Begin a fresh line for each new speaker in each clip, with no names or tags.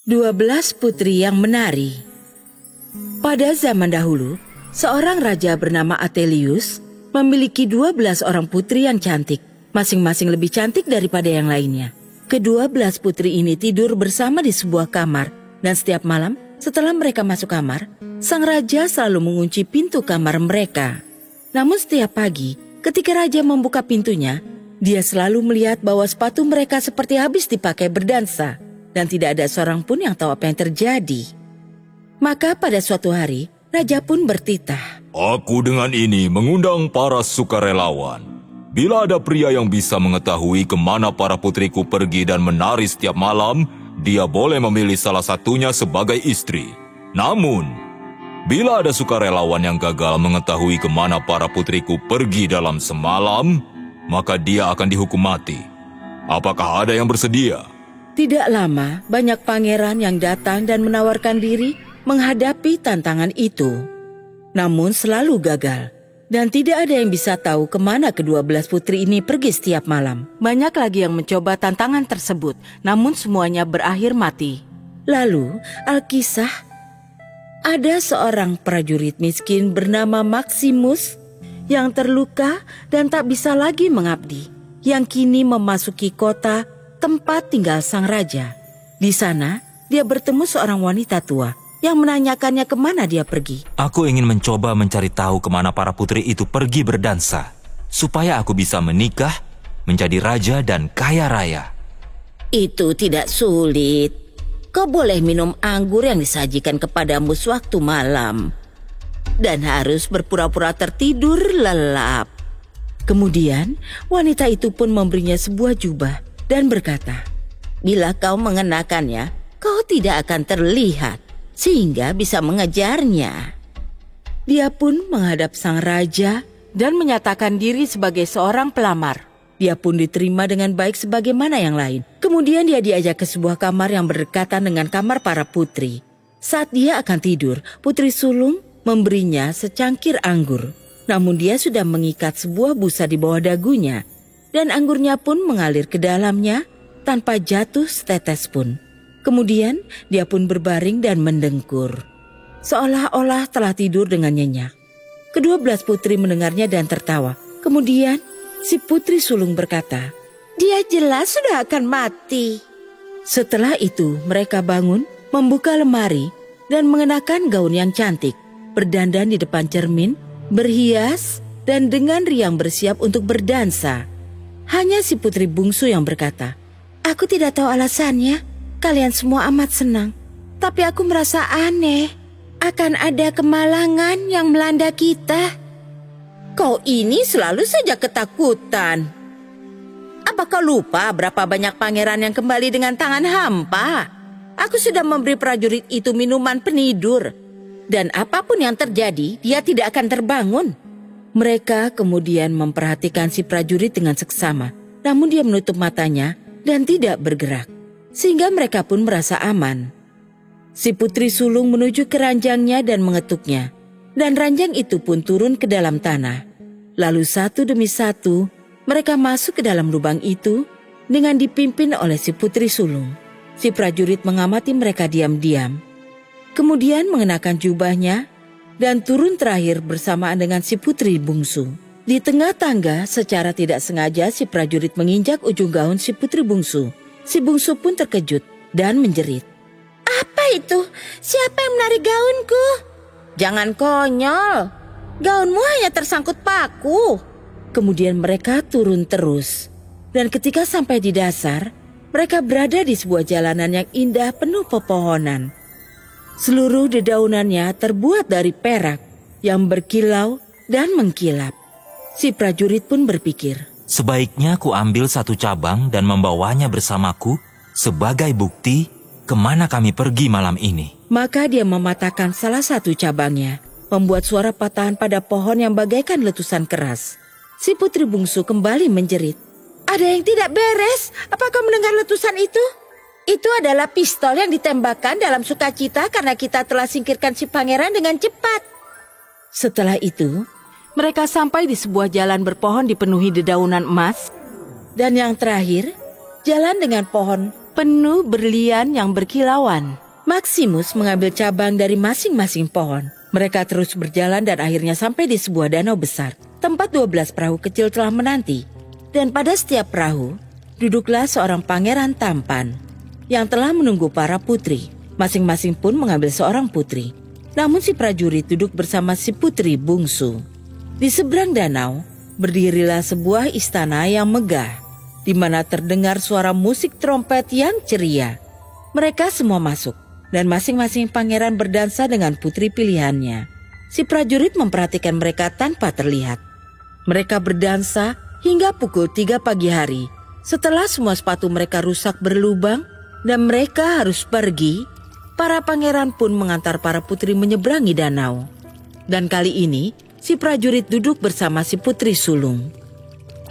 12 Putri yang Menari. Pada zaman dahulu, seorang raja bernama Atelius memiliki 12 orang putri yang cantik, masing-masing lebih cantik daripada yang lainnya. Ke-12 putri ini tidur bersama di sebuah kamar, dan setiap malam setelah mereka masuk kamar, sang raja selalu mengunci pintu kamar mereka. Namun setiap pagi, ketika raja membuka pintunya, dia selalu melihat bahwa sepatu mereka seperti habis dipakai berdansa, dan tidak ada seorang pun yang tahu apa yang terjadi. Maka pada suatu hari, raja pun bertitah.
Aku dengan ini mengundang para sukarelawan. Bila ada pria yang bisa mengetahui kemana para putriku pergi dan menari setiap malam, dia boleh memilih salah satunya sebagai istri. Namun, bila ada sukarelawan yang gagal mengetahui kemana para putriku pergi dalam semalam, maka dia akan dihukum mati. Apakah ada yang bersedia?
Tidak lama, banyak pangeran yang datang dan menawarkan diri menghadapi tantangan itu. Namun selalu gagal, dan tidak ada yang bisa tahu kemana ke-12 putri ini pergi setiap malam. Banyak lagi yang mencoba tantangan tersebut, namun semuanya berakhir mati. Lalu, Alkisah, ada seorang prajurit miskin bernama Maximus yang terluka dan tak bisa lagi mengabdi, yang kini memasuki kota tempat tinggal sang raja. Di sana, dia bertemu seorang wanita tua yang menanyakannya kemana dia pergi.
Aku ingin mencoba mencari tahu kemana para putri itu pergi berdansa, supaya aku bisa menikah, menjadi raja dan kaya raya.
Itu tidak sulit. Kau boleh minum anggur yang disajikan kepadamu sewaktu malam, dan harus berpura-pura tertidur lelap. Kemudian, wanita itu pun memberinya sebuah jubah dan berkata, bila kau mengenakannya, kau tidak akan terlihat, sehingga bisa mengejarnya. Dia pun menghadap sang raja dan menyatakan diri sebagai seorang pelamar. Dia pun diterima dengan baik sebagaimana yang lain. Kemudian dia diajak ke sebuah kamar yang berdekatan dengan kamar para putri. Saat dia akan tidur, putri sulung memberinya secangkir anggur. Namun dia sudah mengikat sebuah busa di bawah dagunya, dan anggurnya pun mengalir ke dalamnya tanpa jatuh setetes pun. Kemudian dia pun berbaring dan mendengkur, seolah-olah telah tidur dengan nyenyak. Ke-12 putri mendengarnya dan tertawa. Kemudian si putri sulung berkata, dia jelas sudah akan mati. Setelah itu mereka bangun, membuka lemari dan mengenakan gaun yang cantik, berdandan di depan cermin, berhias, dan dengan riang bersiap untuk berdansa. Hanya si putri bungsu yang berkata, aku tidak tahu alasannya, kalian semua amat senang. Tapi aku merasa aneh, akan ada kemalangan yang melanda kita. Kau ini selalu saja ketakutan. Apa kau lupa berapa banyak pangeran yang kembali dengan tangan hampa? Aku sudah memberi prajurit itu minuman penidur, dan apapun yang terjadi, dia tidak akan terbangun. Mereka kemudian memperhatikan si prajurit dengan seksama, namun dia menutup matanya dan tidak bergerak, sehingga mereka pun merasa aman. Si putri sulung menuju ke ranjangnya dan mengetuknya, dan ranjang itu pun turun ke dalam tanah. Lalu satu demi satu, mereka masuk ke dalam lubang itu dengan dipimpin oleh si putri sulung. Si prajurit mengamati mereka diam-diam, kemudian mengenakan jubahnya dan turun terakhir bersamaan dengan si putri bungsu. Di tengah tangga, secara tidak sengaja si prajurit menginjak ujung gaun si putri bungsu. Si bungsu pun terkejut dan menjerit. Apa itu? Siapa yang menarik gaunku? Jangan konyol, gaunmu hanya tersangkut paku. Kemudian mereka turun terus, dan ketika sampai di dasar, mereka berada di sebuah jalanan yang indah penuh pepohonan. Seluruh dedaunannya terbuat dari perak yang berkilau dan mengkilap. Si prajurit pun berpikir,
sebaiknya aku ambil satu cabang dan membawanya bersamaku sebagai bukti kemana kami pergi malam ini.
Maka dia mematahkan salah satu cabangnya, membuat suara patahan pada pohon yang bagaikan letusan keras. Si putri bungsu kembali menjerit. Ada yang tidak beres, apakah mendengar letusan itu? Itu adalah pistol yang ditembakkan dalam sukacita karena kita telah singkirkan si pangeran dengan cepat. Setelah itu, mereka sampai di sebuah jalan berpohon dipenuhi dedaunan emas. Dan yang terakhir, jalan dengan pohon penuh berlian yang berkilauan. Maximus mengambil cabang dari masing-masing pohon. Mereka terus berjalan dan akhirnya sampai di sebuah danau besar, tempat 12 perahu kecil telah menanti. Dan pada setiap perahu, duduklah seorang pangeran tampan yang telah menunggu para putri. Masing-masing pun mengambil seorang putri. Namun si prajurit duduk bersama si putri bungsu. Di seberang danau, berdirilah sebuah istana yang megah, di mana terdengar suara musik trompet yang ceria. Mereka semua masuk, dan masing-masing pangeran berdansa dengan putri pilihannya. Si prajurit memperhatikan mereka tanpa terlihat. Mereka berdansa hingga pukul 3 pagi hari. Setelah semua sepatu mereka rusak berlubang dan mereka harus pergi, para pangeran pun mengantar para putri menyeberangi danau. Dan kali ini, si prajurit duduk bersama si putri sulung.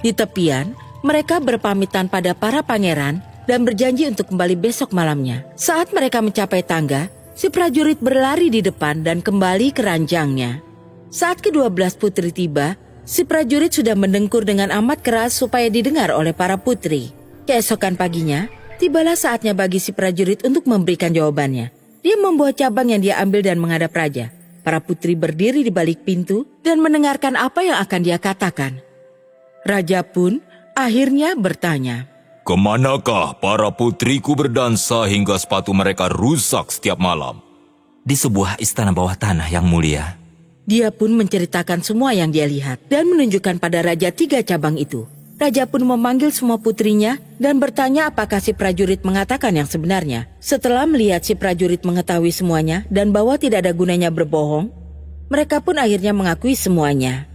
Di tepian, mereka berpamitan pada para pangeran dan berjanji untuk kembali besok malamnya. Saat mereka mencapai tangga, si prajurit berlari di depan dan kembali ke ranjangnya. Saat ke-12 putri tiba, si prajurit sudah mendengkur dengan amat keras supaya didengar oleh para putri. Keesokan paginya, tibalah saatnya bagi si prajurit untuk memberikan jawabannya. Dia membawa cabang yang dia ambil dan menghadap raja. Para putri berdiri di balik pintu dan mendengarkan apa yang akan dia katakan. Raja pun akhirnya bertanya,
"Kemanakah para putriku berdansa hingga sepatu mereka rusak setiap malam?"
Di sebuah istana bawah tanah yang mulia.
Dia pun menceritakan semua yang dia lihat dan menunjukkan pada raja 3 cabang itu. Raja pun memanggil semua putrinya dan bertanya apakah si prajurit mengatakan yang sebenarnya. Setelah melihat si prajurit mengetahui semuanya dan bahwa tidak ada gunanya berbohong, mereka pun akhirnya mengakui semuanya.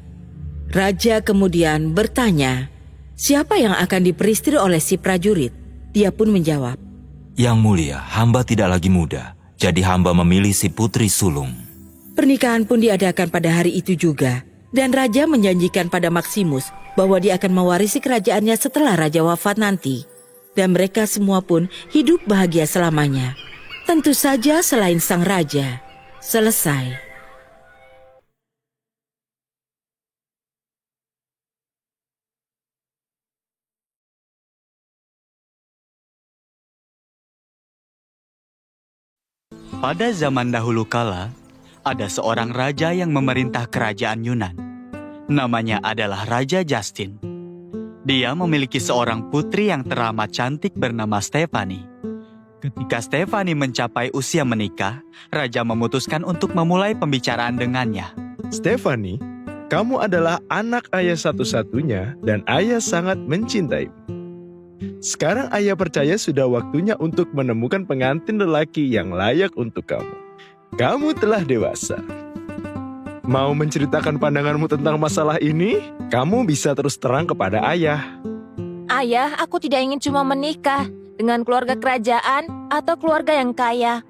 Raja kemudian bertanya, siapa yang akan diperistri oleh si prajurit? Dia pun menjawab,
"Yang mulia, hamba tidak lagi muda, jadi hamba memilih si putri sulung."
Pernikahan pun diadakan pada hari itu juga. Dan raja menjanjikan pada Maximus bahwa dia akan mewarisi kerajaannya setelah raja wafat nanti. Dan mereka semua pun hidup bahagia selamanya. Tentu saja selain sang raja. Selesai.
Pada zaman dahulu kala, ada seorang raja yang memerintah kerajaan Yunan. Namanya adalah Raja Justin. Dia memiliki seorang putri yang teramat cantik bernama Stephanie. Ketika Stephanie mencapai usia menikah, raja memutuskan untuk memulai pembicaraan dengannya.
"Stephanie, kamu adalah anak ayah satu-satunya dan ayah sangat mencintaimu. Sekarang ayah percaya sudah waktunya untuk menemukan pengantin lelaki yang layak untuk kamu. Kamu telah dewasa. Mau menceritakan pandanganmu tentang masalah ini? Kamu bisa terus terang kepada ayah."
"Ayah, aku tidak ingin cuma menikah dengan keluarga kerajaan atau keluarga yang kaya.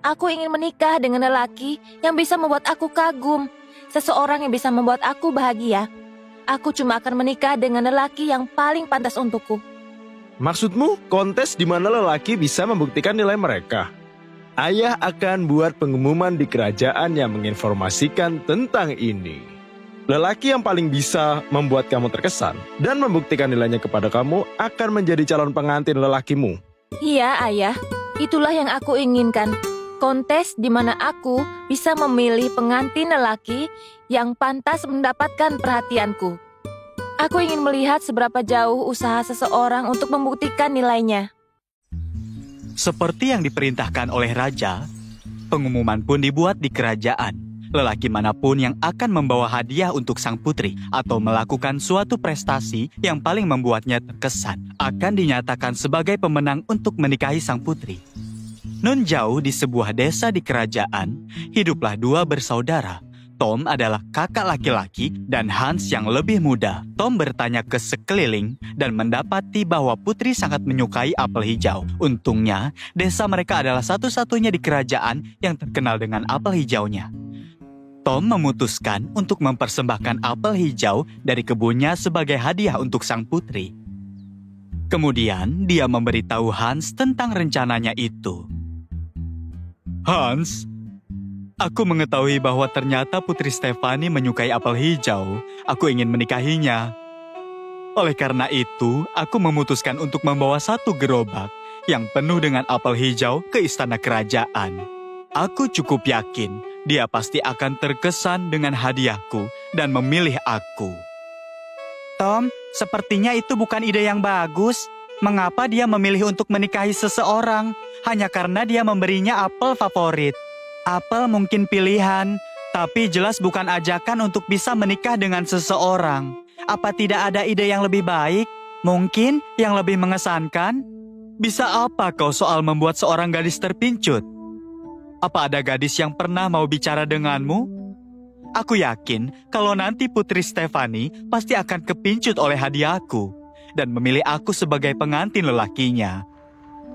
Aku ingin menikah dengan lelaki yang bisa membuat aku kagum, seseorang yang bisa membuat aku bahagia. Aku cuma akan menikah dengan lelaki yang paling pantas untukku."
"Maksudmu kontes di mana lelaki bisa membuktikan nilai mereka? Ayah akan buat pengumuman di kerajaan yang menginformasikan tentang ini. Lelaki yang paling bisa membuat kamu terkesan dan membuktikan nilainya kepada kamu akan menjadi calon pengantin lelakimu."
"Iya, ayah. Itulah yang aku inginkan. Kontes di mana aku bisa memilih pengantin lelaki yang pantas mendapatkan perhatianku. Aku ingin melihat seberapa jauh usaha seseorang untuk membuktikan nilainya."
Seperti yang diperintahkan oleh raja, pengumuman pun dibuat di kerajaan. Lelaki manapun yang akan membawa hadiah untuk sang putri atau melakukan suatu prestasi yang paling membuatnya terkesan akan dinyatakan sebagai pemenang untuk menikahi sang putri. Nun jauh di sebuah desa di kerajaan, hiduplah 2 bersaudara. Tom adalah kakak laki-laki dan Hans yang lebih muda. Tom bertanya ke sekeliling dan mendapati bahwa putri sangat menyukai apel hijau. Untungnya, desa mereka adalah satu-satunya di kerajaan yang terkenal dengan apel hijaunya. Tom memutuskan untuk mempersembahkan apel hijau dari kebunnya sebagai hadiah untuk sang putri. Kemudian, dia memberitahu Hans tentang rencananya itu. "Hans, aku mengetahui bahwa ternyata Putri Stephanie menyukai apel hijau. Aku ingin menikahinya. Oleh karena itu, aku memutuskan untuk membawa 1 gerobak yang penuh dengan apel hijau ke istana kerajaan. Aku cukup yakin dia pasti akan terkesan dengan hadiahku dan memilih aku. Tom, sepertinya itu bukan ide yang bagus. Mengapa dia memilih untuk menikahi seseorang hanya karena dia memberinya apel favorit? Apel mungkin pilihan, tapi jelas bukan ajakan untuk bisa menikah dengan seseorang. Apa tidak ada ide yang lebih baik? Mungkin yang lebih mengesankan? Bisa apa kau soal membuat seorang gadis terpincut? Apa ada gadis yang pernah mau bicara denganmu? Aku yakin kalau nanti Putri Stefani pasti akan kepincut oleh hadiahku dan memilih aku sebagai pengantin lelakinya.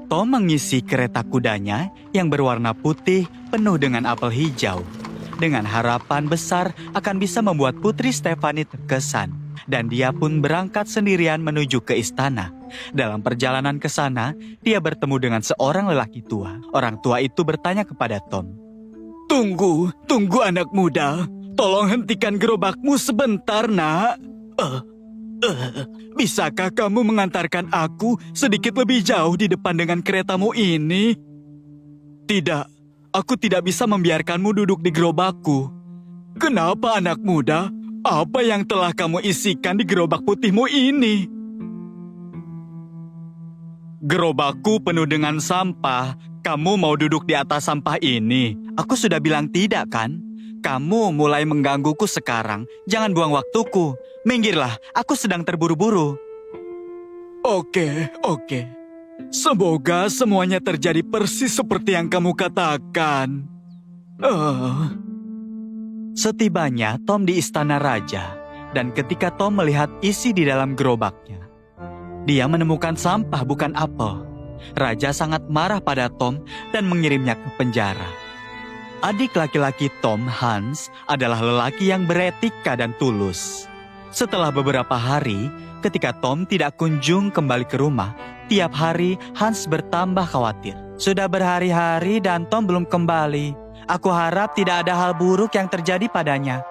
Tom mengisi kereta kudanya yang berwarna putih penuh dengan apel hijau, dengan harapan besar akan bisa membuat Putri Stefani terkesan, dan dia pun berangkat sendirian menuju ke istana. Dalam perjalanan ke sana, dia bertemu dengan seorang lelaki tua. Orang tua itu bertanya kepada Tom, Tunggu anak muda, tolong hentikan gerobakmu sebentar, nak. Bisakah kamu mengantarkan aku sedikit lebih jauh di depan dengan keretamu ini? Tidak, aku tidak bisa membiarkanmu duduk di gerobakku. Kenapa anak muda? Apa yang telah kamu isikan di gerobak putihmu ini? Gerobakku penuh dengan sampah. Kamu mau duduk di atas sampah ini? Aku sudah bilang tidak, kan? Kamu mulai menggangguku sekarang. Jangan buang waktuku. Minggirlah, aku sedang terburu-buru. Oke. Semoga semuanya terjadi persis seperti yang kamu katakan. Setibanya Tom di istana raja, dan ketika Tom melihat isi di dalam gerobaknya, dia menemukan sampah bukan apel. Raja sangat marah pada Tom dan mengirimnya ke penjara. Adik laki-laki Tom, Hans, adalah lelaki yang beretika dan tulus. Setelah beberapa hari, ketika Tom tidak kunjung kembali ke rumah, tiap hari Hans bertambah khawatir. Sudah berhari-hari dan Tom belum kembali. Aku harap tidak ada hal buruk yang terjadi padanya.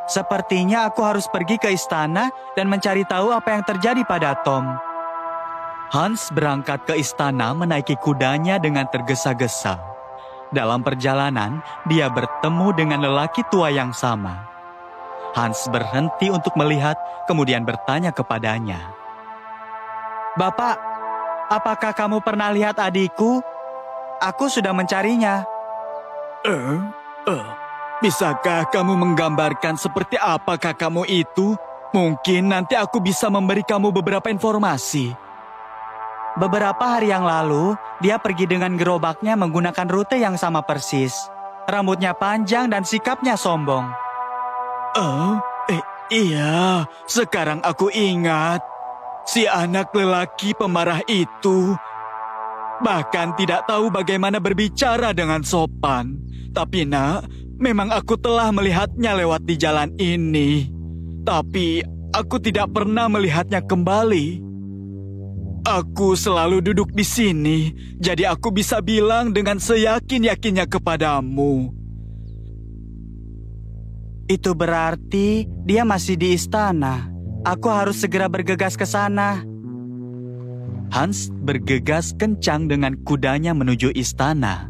Sepertinya aku harus pergi ke istana dan mencari tahu apa yang terjadi pada Tom. Hans berangkat ke istana menaiki kudanya dengan tergesa-gesa. Dalam perjalanan, dia bertemu dengan lelaki tua yang sama. Hans berhenti untuk melihat, kemudian bertanya kepadanya. Bapak, apakah kamu pernah lihat adikku? Aku sudah mencarinya. Bisakah kamu menggambarkan seperti apa kakakmu itu? Mungkin nanti aku bisa memberi kamu beberapa informasi. Beberapa hari yang lalu, dia pergi dengan gerobaknya menggunakan rute yang sama persis. Rambutnya panjang dan sikapnya sombong. Iya, sekarang aku ingat. Si anak lelaki pemarah itu bahkan tidak tahu bagaimana berbicara dengan sopan. Tapi nak, memang aku telah melihatnya lewat di jalan ini. Tapi aku tidak pernah melihatnya kembali. Aku selalu duduk di sini, jadi aku bisa bilang dengan seyakin-yakinnya kepadamu. Itu berarti dia masih di istana. Aku harus segera bergegas ke sana. Hans bergegas kencang dengan kudanya menuju istana.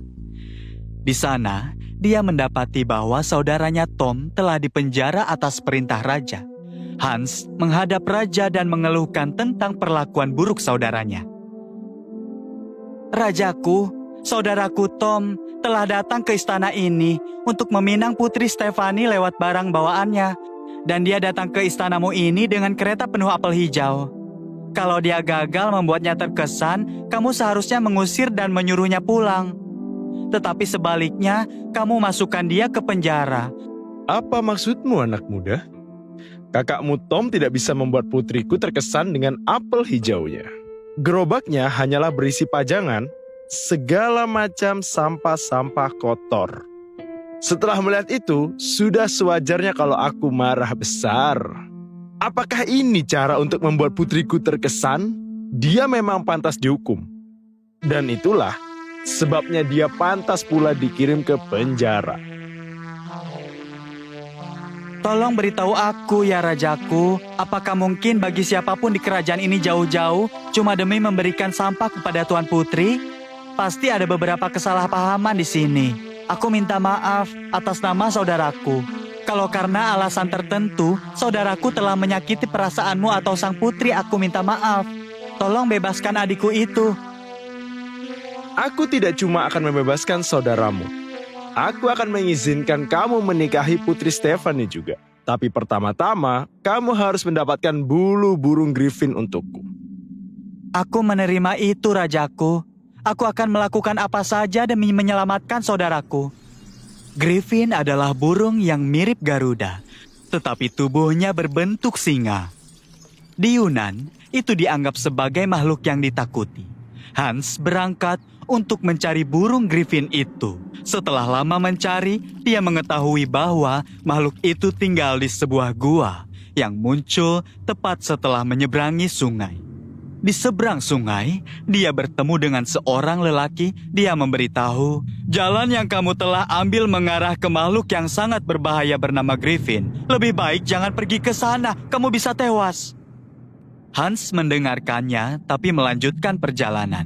Di sana, dia mendapati bahwa saudaranya Tom telah dipenjara atas perintah raja. Hans menghadap raja dan mengeluhkan tentang perlakuan buruk saudaranya. Rajaku, saudaraku Tom telah datang ke istana ini untuk meminang Putri Stefani lewat barang bawaannya. Dan dia datang ke istanamu ini dengan kereta penuh apel hijau. Kalau dia gagal membuatnya terkesan, kamu seharusnya mengusir dan menyuruhnya pulang. Tetapi sebaliknya, kamu masukkan dia ke penjara.
Apa maksudmu, anak muda? Kakakmu Tom tidak bisa membuat putriku terkesan dengan apel hijaunya. Gerobaknya hanyalah berisi pajangan, segala macam sampah-sampah kotor. Setelah melihat itu, sudah sewajarnya kalau aku marah besar. Apakah ini cara untuk membuat putriku terkesan? Dia memang pantas dihukum. Dan itulah sebabnya dia pantas pula dikirim ke penjara.
Tolong beritahu aku ya Rajaku, apakah mungkin bagi siapapun di kerajaan ini jauh-jauh cuma demi memberikan sampah kepada Tuan Putri? Pasti ada beberapa kesalahpahaman di sini. Aku minta maaf atas nama saudaraku. Kalau karena alasan tertentu, saudaraku telah menyakiti perasaanmu atau sang putri, aku minta maaf. Tolong bebaskan adikku itu.
Aku tidak cuma akan membebaskan saudaramu. Aku akan mengizinkan kamu menikahi Putri Stephanie juga. Tapi pertama-tama, kamu harus mendapatkan bulu burung Griffin untukku.
Aku menerima itu, Rajaku. Aku akan melakukan apa saja demi menyelamatkan saudaraku. Griffin adalah burung yang mirip Garuda, tetapi tubuhnya berbentuk singa. Di Yunan, itu dianggap sebagai makhluk yang ditakuti. Hans berangkat untuk mencari burung Griffin itu. Setelah lama mencari, dia mengetahui bahwa makhluk itu tinggal di sebuah gua yang muncul tepat setelah menyeberangi sungai. Di seberang sungai, dia bertemu dengan seorang lelaki. Dia memberitahu, jalan yang kamu telah ambil mengarah ke makhluk yang sangat berbahaya bernama Griffin. Lebih baik jangan pergi ke sana, kamu bisa tewas. Hans mendengarkannya, tapi melanjutkan perjalanan.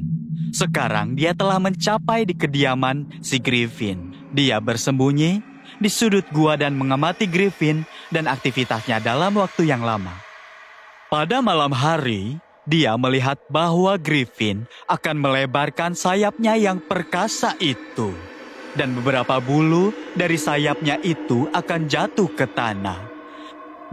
Sekarang dia telah mencapai di kediaman si Griffin. Dia bersembunyi di sudut gua dan mengamati Griffin dan aktivitasnya dalam waktu yang lama. Pada malam hari, dia melihat bahwa Griffin akan melebarkan sayapnya yang perkasa itu. Dan beberapa bulu dari sayapnya itu akan jatuh ke tanah.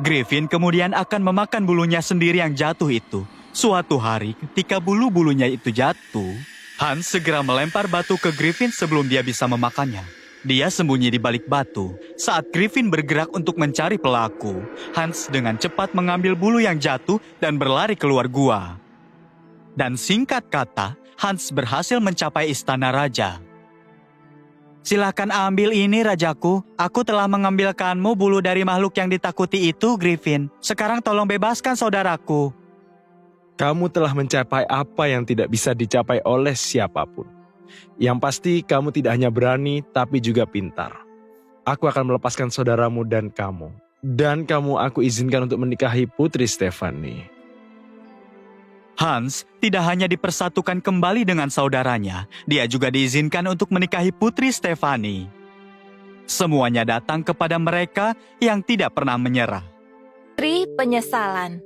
Griffin kemudian akan memakan bulunya sendiri yang jatuh itu. Suatu hari ketika bulu-bulunya itu jatuh, Hans segera melempar batu ke Griffin sebelum dia bisa memakannya. Dia sembunyi di balik batu. Saat Griffin bergerak untuk mencari pelaku, Hans dengan cepat mengambil bulu yang jatuh dan berlari keluar gua. Dan singkat kata, Hans berhasil mencapai istana raja. Silakan ambil ini, Rajaku. Aku telah mengambilkanmu bulu dari makhluk yang ditakuti itu, Griffin. Sekarang tolong bebaskan saudaraku.
Kamu telah mencapai apa yang tidak bisa dicapai oleh siapapun. Yang pasti kamu tidak hanya berani, tapi juga pintar. Aku akan melepaskan saudaramu dan kamu. Dan kamu aku izinkan untuk menikahi Putri Stephanie.
Hans tidak hanya dipersatukan kembali dengan saudaranya, dia juga diizinkan untuk menikahi Putri Stephanie. Semuanya datang kepada mereka yang tidak pernah menyerah.
Tri penyesalan.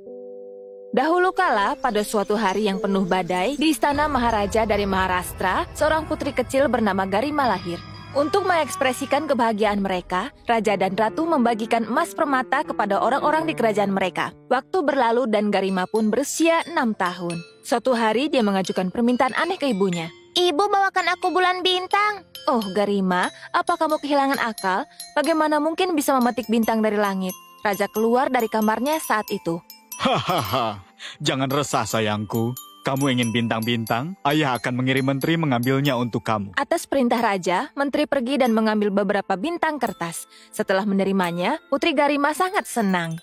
Dahulu kala, pada suatu hari yang penuh badai, di istana Maharaja dari Maharashtra, seorang putri kecil bernama Garima lahir. Untuk mengekspresikan kebahagiaan mereka, raja dan ratu membagikan emas permata kepada orang-orang di kerajaan mereka. Waktu berlalu dan Garima pun berusia 6 tahun. Suatu hari dia mengajukan permintaan aneh ke ibunya. Ibu, bawakan aku bulan bintang. Oh Garima, apa kamu kehilangan akal? Bagaimana mungkin bisa memetik bintang dari langit? Raja keluar dari kamarnya saat itu.
Hahaha, jangan resah sayangku. Kamu ingin bintang-bintang? Ayah akan mengirim menteri mengambilnya untuk kamu.
Atas perintah raja, menteri pergi dan mengambil beberapa bintang kertas. Setelah menerimanya, Putri Garima sangat senang.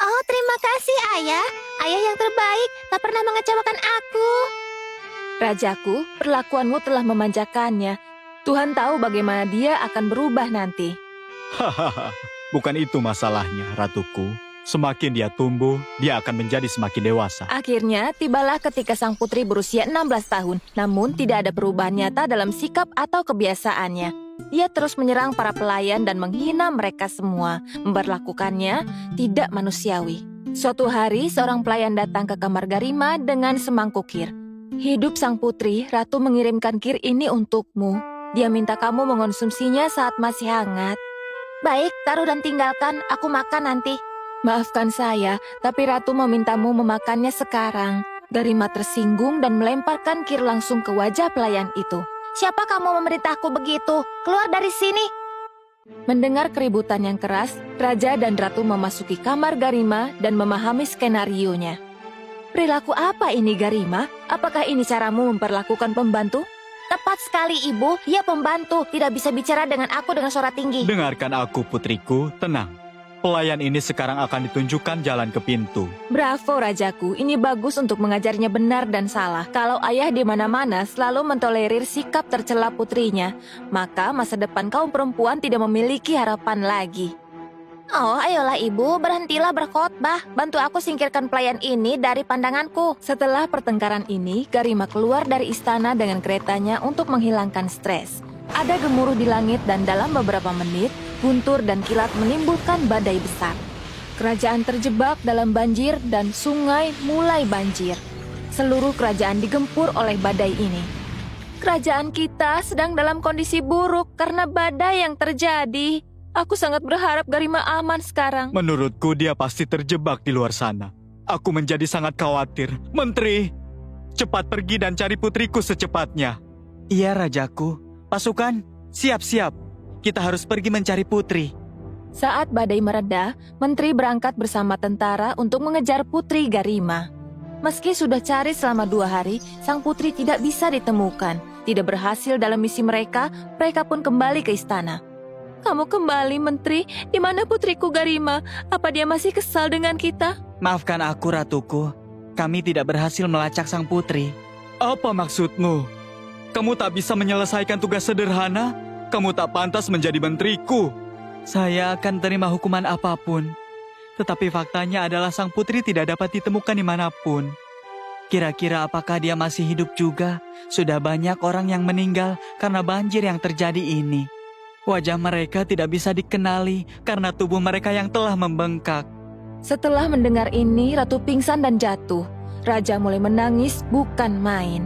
Oh, terima kasih ayah. Ayah yang terbaik, tak pernah mengecewakan aku. Rajaku, perlakuanmu telah memanjakannya. Tuhan tahu bagaimana dia akan berubah nanti.
Hahaha, bukan itu masalahnya, ratuku. Semakin dia tumbuh, dia akan menjadi semakin dewasa.
Akhirnya, tibalah ketika sang putri berusia 16 tahun, namun tidak ada perubahan nyata dalam sikap atau kebiasaannya. Ia terus menyerang para pelayan dan menghina mereka semua, memperlakukannya tidak manusiawi. Suatu hari, seorang pelayan datang ke kamar Garima dengan semangkuk kir. Hidup sang putri, ratu mengirimkan kir ini untukmu. Dia minta kamu mengonsumsinya saat masih hangat. Baik, taruh dan tinggalkan, aku makan nanti. Maafkan saya, tapi ratu memintamu memakannya sekarang. Garima tersinggung dan melemparkan kir langsung ke wajah pelayan itu. Siapa kamu memerintahku begitu? Keluar dari sini! Mendengar keributan yang keras, raja dan ratu memasuki kamar Garima dan memahami skenarionya. Perilaku apa ini Garima? Apakah ini caramu memperlakukan pembantu? Tepat sekali ibu, dia pembantu, tidak bisa bicara dengan aku dengan suara tinggi.
Dengarkan aku putriku, tenang. Pelayan ini sekarang akan ditunjukkan jalan ke pintu.
Bravo rajaku, ini bagus untuk mengajarnya benar dan salah. Kalau ayah di mana-mana selalu mentolerir sikap tercela putrinya, maka masa depan kaum perempuan tidak memiliki harapan lagi. Oh, ayolah ibu, berhentilah berkhotbah. Bantu aku singkirkan pelayan ini dari pandanganku.
Setelah pertengkaran ini, Garima keluar dari istana dengan keretanya untuk menghilangkan stres. Ada gemuruh di langit dan dalam beberapa menit, guntur dan kilat menimbulkan badai besar. Kerajaan terjebak dalam banjir dan sungai mulai banjir. Seluruh kerajaan digempur oleh badai ini. Kerajaan kita sedang dalam kondisi buruk karena badai yang terjadi. Aku sangat berharap Garima aman sekarang.
Menurutku dia pasti terjebak di luar sana. Aku menjadi sangat khawatir. Menteri, cepat pergi dan cari putriku secepatnya. Iya, Rajaku. Pasukan, siap-siap. Kita harus pergi mencari putri.
Saat badai mereda, Menteri berangkat bersama tentara untuk mengejar putri Garima. Meski sudah cari selama 2 hari, sang putri tidak bisa ditemukan. Tidak berhasil dalam misi mereka pun kembali ke istana. Kamu kembali, Menteri. Di mana putriku Garima? Apa dia masih kesal dengan kita?
Maafkan aku, Ratuku. Kami tidak berhasil melacak sang putri. Apa maksudmu? Kamu tak bisa menyelesaikan tugas sederhana? Kamu tak pantas menjadi menteriku. Saya akan terima hukuman apapun. Tetapi faktanya adalah sang putri tidak dapat ditemukan dimanapun. Kira-kira apakah dia masih hidup juga? Sudah banyak orang yang meninggal karena banjir yang terjadi ini. Wajah mereka tidak bisa dikenali karena tubuh mereka yang telah membengkak.
Setelah mendengar ini, Ratu pingsan dan jatuh. Raja mulai menangis bukan main.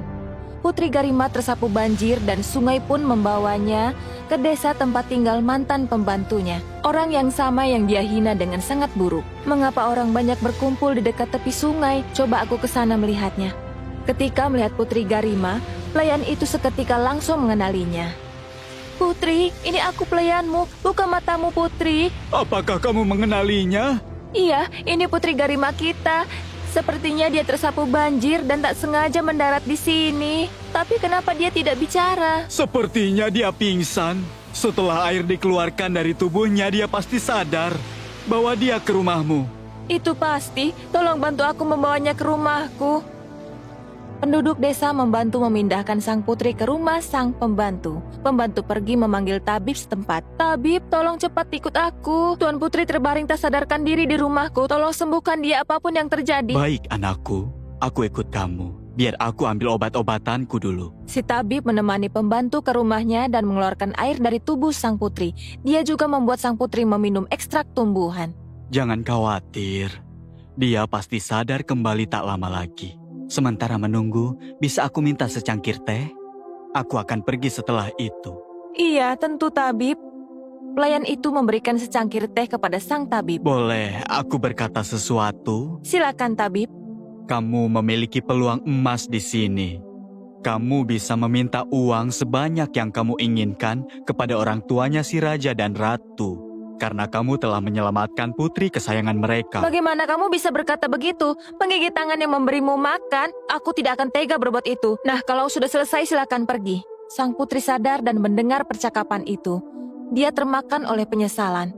Putri Garima tersapu banjir dan sungai pun membawanya ke desa tempat tinggal mantan pembantunya. Orang yang sama yang dia hina dengan sangat buruk. Mengapa orang banyak berkumpul di dekat tepi sungai? Coba aku ke sana melihatnya. Ketika melihat Putri Garima, pelayan itu seketika langsung mengenalinya. Putri, ini aku pelayanmu. Buka matamu, Putri.
Apakah kamu mengenalinya?
Iya, ini Putri Garima kita. Sepertinya dia tersapu banjir dan tak sengaja mendarat di sini. Tapi kenapa dia tidak bicara?
Sepertinya dia pingsan. Setelah air dikeluarkan dari tubuhnya, dia pasti sadar. Bawa dia ke rumahmu.
Itu pasti. Tolong bantu aku membawanya ke rumahku. Penduduk desa membantu memindahkan sang putri ke rumah sang pembantu. Pembantu pergi memanggil tabib setempat. Tabib, tolong cepat ikut aku. Tuan Putri terbaring tak sadarkan diri di rumahku. Tolong sembuhkan dia apapun yang terjadi.
Baik, anakku. Aku ikut kamu. Biar aku ambil obat-obatanku dulu.
Si tabib menemani pembantu ke rumahnya dan mengeluarkan air dari tubuh sang putri. Dia juga membuat sang putri meminum ekstrak tumbuhan.
Jangan khawatir. Dia pasti sadar kembali tak lama lagi. Sementara menunggu, bisa aku minta secangkir teh? Aku akan pergi setelah itu.
Iya, tentu tabib. Pelayan itu memberikan secangkir teh kepada sang tabib.
Boleh aku berkata sesuatu?
Silakan tabib.
Kamu memiliki peluang emas di sini. Kamu bisa meminta uang sebanyak yang kamu inginkan kepada orang tuanya si raja dan ratu. Karena kamu telah menyelamatkan putri kesayangan mereka.
Bagaimana kamu bisa berkata begitu? Penggigit tangan yang memberimu makan, aku tidak akan tega berbuat itu. Nah, kalau sudah selesai silakan pergi. Sang putri sadar dan mendengar percakapan itu. Dia termakan oleh penyesalan.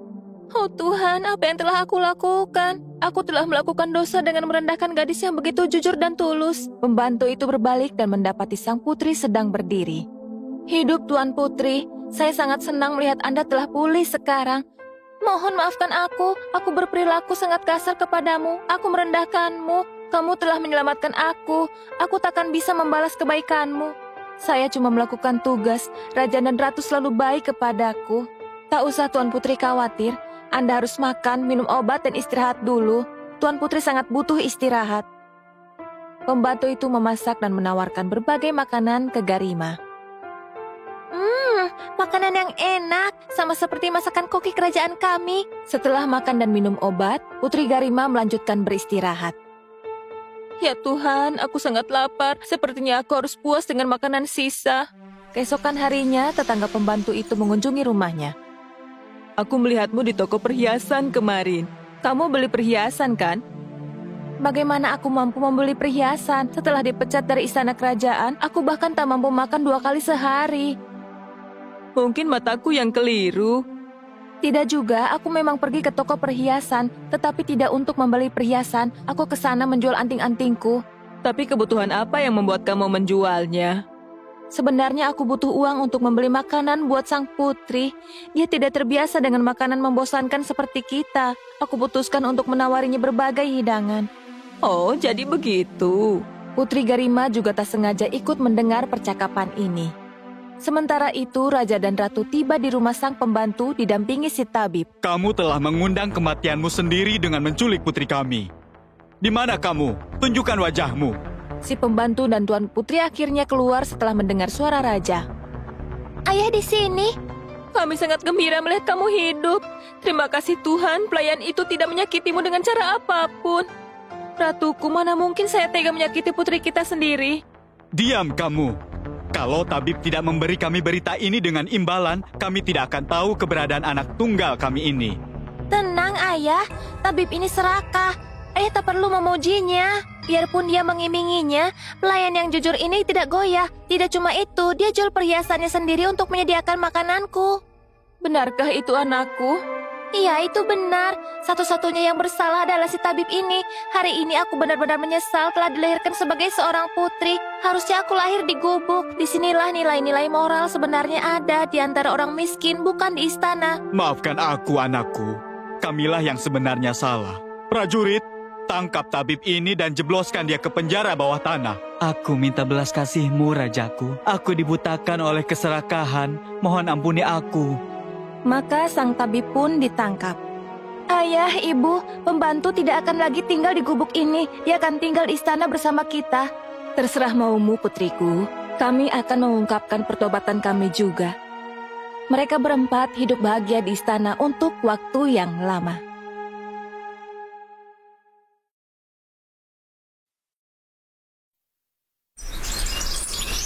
Oh Tuhan, apa yang telah aku lakukan? Aku telah melakukan dosa dengan merendahkan gadis yang begitu jujur dan tulus. Pembantu itu berbalik dan mendapati sang putri sedang berdiri. Hidup Tuan Putri, saya sangat senang melihat Anda telah pulih sekarang. Mohon maafkan aku berperilaku sangat kasar kepadamu, aku merendahkanmu, kamu telah menyelamatkan aku takkan bisa membalas kebaikanmu. Saya cuma melakukan tugas, Raja dan Ratu selalu baik kepadaku. Tak usah Tuan Putri khawatir, Anda harus makan, minum obat dan istirahat dulu. Tuan Putri sangat butuh istirahat. Pembantu itu memasak dan menawarkan berbagai makanan ke Garima. Makanan yang enak, sama seperti masakan koki kerajaan kami. Setelah makan dan minum obat, Putri Garima melanjutkan beristirahat. Ya Tuhan, aku sangat lapar. Sepertinya aku harus puas dengan makanan sisa. Keesokan harinya, tetangga pembantu itu mengunjungi rumahnya. Aku melihatmu di toko perhiasan kemarin. Kamu beli perhiasan kan? Bagaimana aku mampu membeli perhiasan? Setelah dipecat dari istana kerajaan, aku bahkan tak mampu makan 2 kali sehari. Mungkin mataku yang keliru. Tidak juga, aku memang pergi ke toko perhiasan, tetapi tidak untuk membeli perhiasan. Aku ke sana menjual anting-antingku. Tapi kebutuhan apa yang membuat kamu menjualnya?
Sebenarnya aku butuh uang untuk membeli makanan buat sang putri. Dia tidak terbiasa dengan makanan membosankan seperti kita. Aku putuskan untuk menawarinya berbagai hidangan.
Oh, jadi begitu.
Putri Garima juga tak sengaja ikut mendengar percakapan ini. Sementara itu, Raja dan Ratu tiba di rumah sang pembantu didampingi si tabib.
Kamu telah mengundang kematianmu sendiri dengan menculik putri kami. Di mana kamu? Tunjukkan wajahmu.
Si pembantu dan Tuan Putri akhirnya keluar setelah mendengar suara raja.
Ayah di sini. Kami sangat gembira melihat kamu hidup. Terima kasih Tuhan, pelayan itu tidak menyakitimu dengan cara apapun. Ratuku, mana mungkin saya tega menyakiti putri kita sendiri.
Diam kamu. Kalau tabib tidak memberi kami berita ini dengan imbalan, kami tidak akan tahu keberadaan anak tunggal kami ini.
Tenang ayah, tabib ini serakah. Ayah tak perlu memujinya. Biarpun dia mengiminginya, pelayan yang jujur ini tidak goyah. Tidak cuma itu, dia jual perhiasannya sendiri untuk menyediakan makananku.
Benarkah itu anakku?
Iya, itu benar. Satu-satunya yang bersalah adalah si tabib ini. Hari ini aku benar-benar menyesal telah dilahirkan sebagai seorang putri. Harusnya aku lahir di gubuk. Disinilah nilai-nilai moral sebenarnya ada di antara orang miskin, bukan di istana.
Maafkan aku, anakku. Kamilah yang sebenarnya salah. Prajurit, tangkap tabib ini dan jebloskan dia ke penjara bawah tanah. Aku minta belas kasihmu, rajaku. Aku dibutakan oleh keserakahan. Mohon ampuni aku.
Maka sang tabib pun ditangkap.
Ayah, ibu, pembantu tidak akan lagi tinggal di gubuk ini. Dia akan tinggal di istana bersama kita.
Terserah maumu, putriku. Kami akan mengungkapkan pertobatan kami juga. Mereka berempat hidup bahagia di istana untuk waktu yang lama.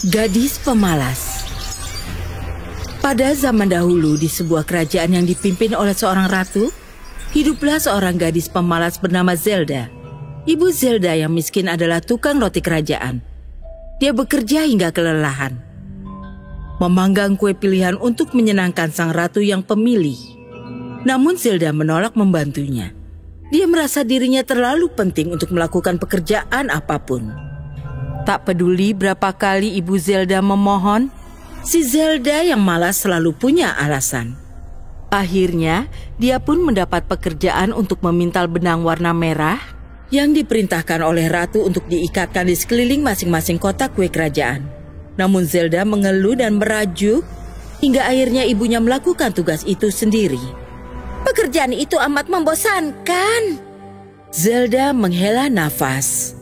Gadis pemalas. Pada zaman dahulu di sebuah kerajaan yang dipimpin oleh seorang ratu, hiduplah seorang gadis pemalas bernama Zelda. Ibu Zelda yang miskin adalah tukang roti kerajaan. Dia bekerja hingga kelelahan, memanggang kue pilihan untuk menyenangkan sang ratu yang pemilih. Namun Zelda menolak membantunya. Dia merasa dirinya terlalu penting untuk melakukan pekerjaan apapun. Tak peduli berapa kali ibu Zelda memohon, si Zelda yang malas selalu punya alasan. Akhirnya, dia pun mendapat pekerjaan untuk memintal benang warna merah yang diperintahkan oleh ratu untuk diikatkan di sekeliling masing-masing kotak kue kerajaan. Namun Zelda mengeluh dan merajuk hingga akhirnya ibunya melakukan tugas itu sendiri. Pekerjaan itu amat membosankan. Zelda menghela nafas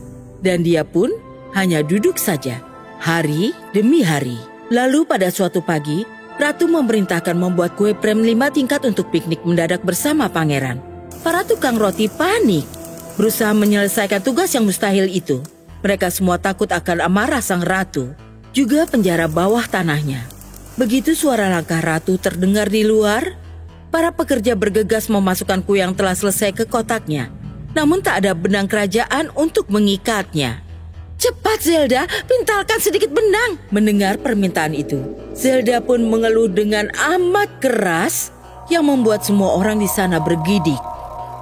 dan dia pun hanya duduk saja hari demi hari. Lalu pada suatu pagi, ratu memerintahkan membuat kue prem 5 tingkat untuk piknik mendadak bersama pangeran. Para tukang roti panik, berusaha menyelesaikan tugas yang mustahil itu. Mereka semua takut akan amarah sang ratu, juga penjara bawah tanahnya. Begitu suara langkah ratu terdengar di luar, para pekerja bergegas memasukkan kue yang telah selesai ke kotaknya. Namun tak ada benang kerajaan untuk mengikatnya. Cepat Zelda, pintalkan sedikit benang. Mendengar permintaan itu, Zelda pun mengeluh dengan amat keras yang membuat semua orang di sana bergidik.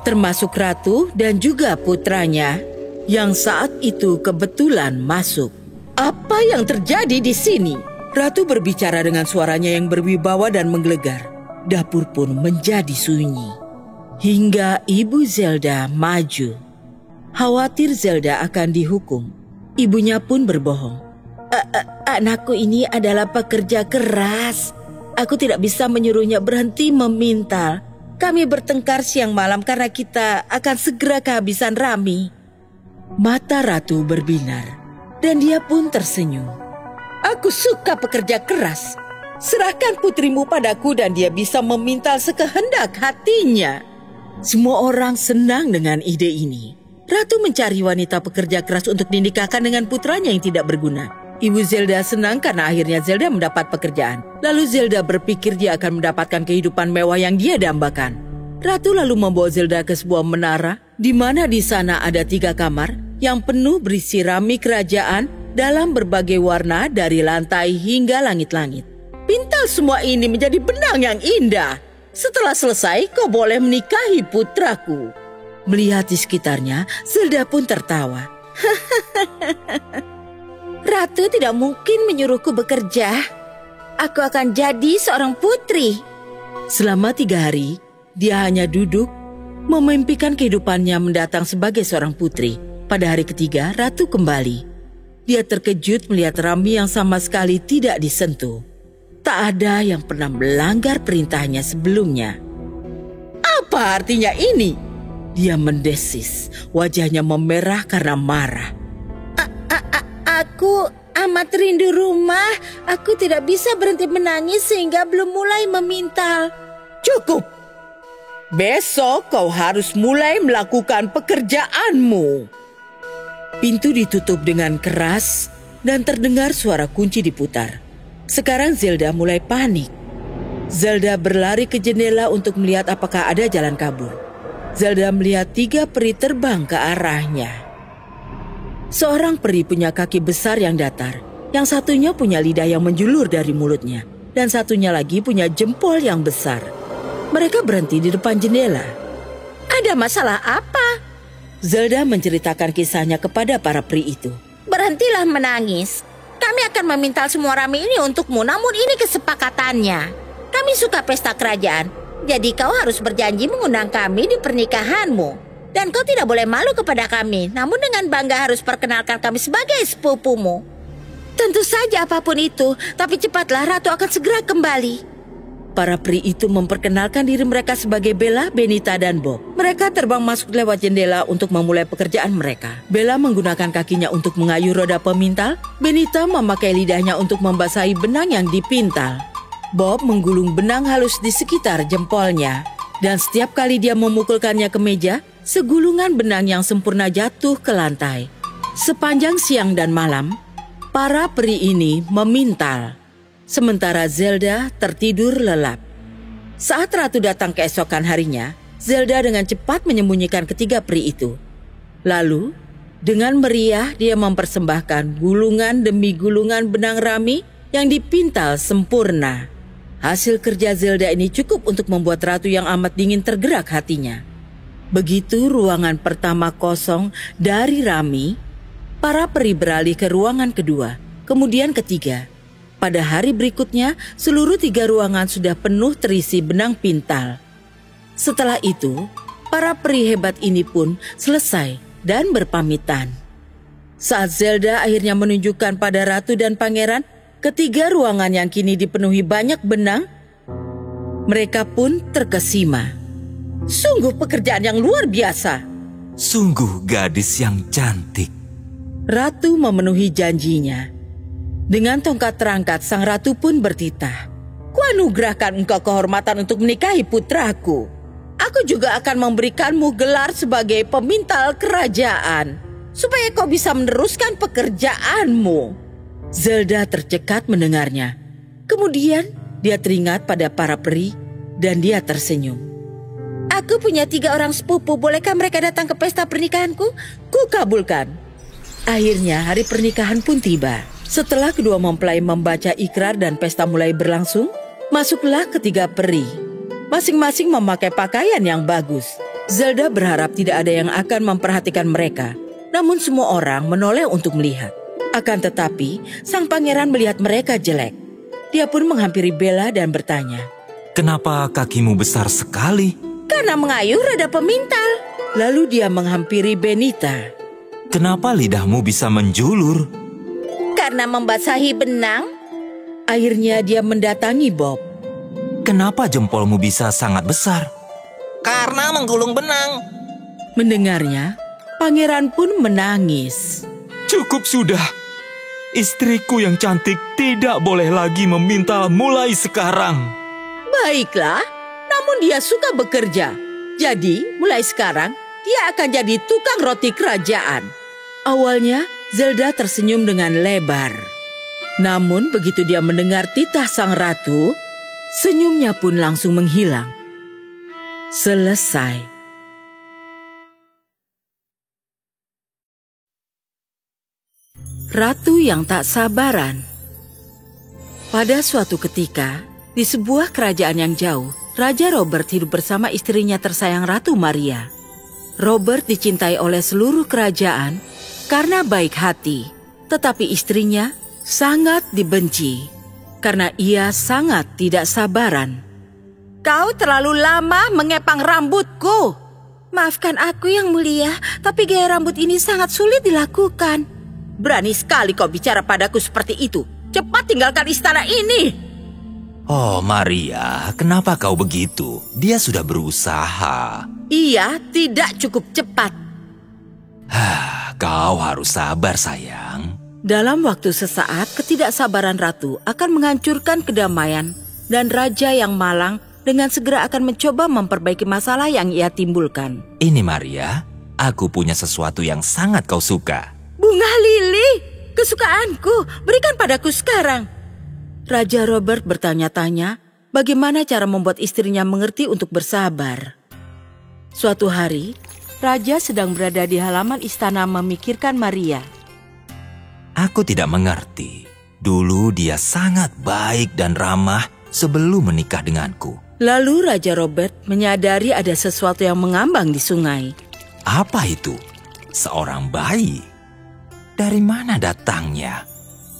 Termasuk ratu dan juga putranya yang saat itu kebetulan masuk. Apa yang terjadi di sini? Ratu berbicara dengan suaranya yang berwibawa dan menggelegar. Dapur pun menjadi sunyi. Hingga ibu Zelda maju. Khawatir Zelda akan dihukum. Ibunya pun berbohong. Anakku ini adalah pekerja keras. Aku tidak bisa menyuruhnya berhenti memintal. Kami bertengkar siang malam karena kita akan segera kehabisan rami. Mata ratu berbinar dan dia pun tersenyum. Aku suka pekerja keras. Serahkan putrimu padaku dan dia bisa memintal sekehendak hatinya. Semua orang senang dengan ide ini. Ratu mencari wanita pekerja keras untuk dinikahkan dengan putranya yang tidak berguna. Ibu Zelda senang karena akhirnya Zelda mendapat pekerjaan. Lalu Zelda berpikir dia akan mendapatkan kehidupan mewah yang dia dambakan. Ratu lalu membawa Zelda ke sebuah menara, di mana di sana ada 3 kamar yang penuh berisi rami kerajaan dalam berbagai warna dari lantai hingga langit-langit. Pintal semua ini menjadi benang yang indah. Setelah selesai, kau boleh menikahi putraku. Melihat di sekitarnya, Zelda pun tertawa. Ratu tidak mungkin menyuruhku bekerja. Aku akan jadi seorang putri. Selama 3 hari, dia hanya duduk, memimpikan kehidupannya mendatang sebagai seorang putri. Pada hari ketiga, Ratu kembali. Dia terkejut melihat Rami yang sama sekali tidak disentuh. Tak ada yang pernah melanggar perintahnya sebelumnya. Apa artinya ini? Dia mendesis, wajahnya memerah karena marah. Aku amat rindu rumah. Aku tidak bisa berhenti menangis sehingga belum mulai memintal. Cukup. Besok kau harus mulai melakukan pekerjaanmu. Pintu ditutup dengan keras dan terdengar suara kunci diputar. Sekarang Zelda mulai panik. Zelda berlari ke jendela untuk melihat apakah ada jalan kabur. Zelda melihat 3 peri terbang ke arahnya. Seorang peri punya kaki besar yang datar, yang satunya punya lidah yang menjulur dari mulutnya, dan satunya lagi punya jempol yang besar. Mereka berhenti di depan jendela. Ada masalah apa? Zelda menceritakan kisahnya kepada para peri itu. Berhentilah menangis. Kami akan memintal semua Rami ini untukmu, namun ini kesepakatannya. Kami suka pesta kerajaan, jadi kau harus berjanji mengundang kami di pernikahanmu. Dan kau tidak boleh malu kepada kami, namun dengan bangga harus perkenalkan kami sebagai sepupumu. Tentu saja apapun itu, tapi cepatlah Ratu akan segera kembali. Para peri itu memperkenalkan diri mereka sebagai Bella, Benita, dan Bob. Mereka terbang masuk lewat jendela untuk memulai pekerjaan mereka. Bella menggunakan kakinya untuk mengayuh roda pemintal. Benita memakai lidahnya untuk membasahi benang yang dipintal. Bob menggulung benang halus di sekitar jempolnya. Dan setiap kali dia memukulkannya ke meja, segulungan benang yang sempurna jatuh ke lantai. Sepanjang siang dan malam, para peri ini memintal. Sementara Zelda tertidur lelap. Saat Ratu datang keesokan harinya, Zelda dengan cepat menyembunyikan ketiga peri itu. Lalu, dengan meriah dia mempersembahkan gulungan demi gulungan benang Rami yang dipintal sempurna. Hasil kerja Zelda ini cukup untuk membuat Ratu yang amat dingin tergerak hatinya. Begitu ruangan pertama kosong dari Rami, para peri beralih ke ruangan kedua, kemudian ketiga. Pada hari berikutnya, seluruh 3 ruangan sudah penuh terisi benang pintal. Setelah itu, para peri hebat ini pun selesai dan berpamitan. Saat Zelda akhirnya menunjukkan pada Ratu dan Pangeran ketiga ruangan yang kini dipenuhi banyak benang, mereka pun terkesima. Sungguh pekerjaan yang luar biasa.
Sungguh gadis yang cantik.
Ratu memenuhi janjinya. Dengan tongkat terangkat, sang ratu pun bertitah. Kuanugerahkan engkau kehormatan untuk menikahi putraku. Aku juga akan memberikanmu gelar sebagai pemintal kerajaan, supaya kau bisa meneruskan pekerjaanmu. Zelda tercekat mendengarnya. Kemudian dia teringat pada para peri dan dia tersenyum. Aku punya 3 orang sepupu, bolehkah mereka datang ke pesta pernikahanku? Kukabulkan. Akhirnya hari pernikahan pun tiba. Setelah kedua mempelai membaca ikrar dan pesta mulai berlangsung, masuklah ketiga peri. Masing-masing memakai pakaian yang bagus. Zelda berharap tidak ada yang akan memperhatikan mereka, namun semua orang menoleh untuk melihat. Akan tetapi, sang pangeran melihat mereka jelek. Dia pun menghampiri Bella dan bertanya,
"Kenapa kakimu besar sekali?"
"Karena mengayuh roda pemintal." Lalu dia menghampiri Benita.
"Kenapa lidahmu bisa menjulur?"
"Karena membasahi benang." Akhirnya dia mendatangi Bob.
"Kenapa jempolmu bisa sangat besar?"
"Karena menggulung benang."
Mendengarnya, pangeran pun menangis.
"Cukup sudah. Istriku yang cantik tidak boleh lagi memintal mulai sekarang."
"Baiklah, namun dia suka bekerja. Jadi, mulai sekarang, dia akan jadi tukang roti kerajaan." Awalnya, Zelda tersenyum dengan lebar. Namun, begitu dia mendengar titah sang ratu, senyumnya pun langsung menghilang. Selesai. Ratu yang tak sabaran. Pada suatu ketika, di sebuah kerajaan yang jauh, Raja Robert hidup bersama istrinya tersayang Ratu Maria. Robert dicintai oleh seluruh kerajaan karena baik hati. Tetapi istrinya sangat dibenci karena ia sangat tidak sabaran. Kau terlalu lama mengepang rambutku. Maafkan aku yang mulia, tapi gaya rambut ini sangat sulit dilakukan. Berani sekali kau bicara padaku seperti itu. Cepat tinggalkan istana ini.
Oh Maria, kenapa kau begitu? Dia sudah berusaha.
Ia tidak cukup cepat.
Kau harus sabar sayang.
Dalam waktu sesaat, ketidaksabaran ratu akan menghancurkan kedamaian dan raja yang malang dengan segera akan mencoba memperbaiki masalah yang ia timbulkan.
Ini Maria, aku punya sesuatu yang sangat kau suka.
Bunga lili, kesukaanku, berikan padaku sekarang. Raja Robert bertanya-tanya bagaimana cara membuat istrinya mengerti untuk bersabar. Suatu hari, raja sedang berada di halaman istana memikirkan Maria.
Aku tidak mengerti. Dulu dia sangat baik dan ramah sebelum menikah denganku.
Lalu Raja Robert menyadari ada sesuatu yang mengambang di sungai.
Apa itu? Seorang bayi? Dari mana datangnya?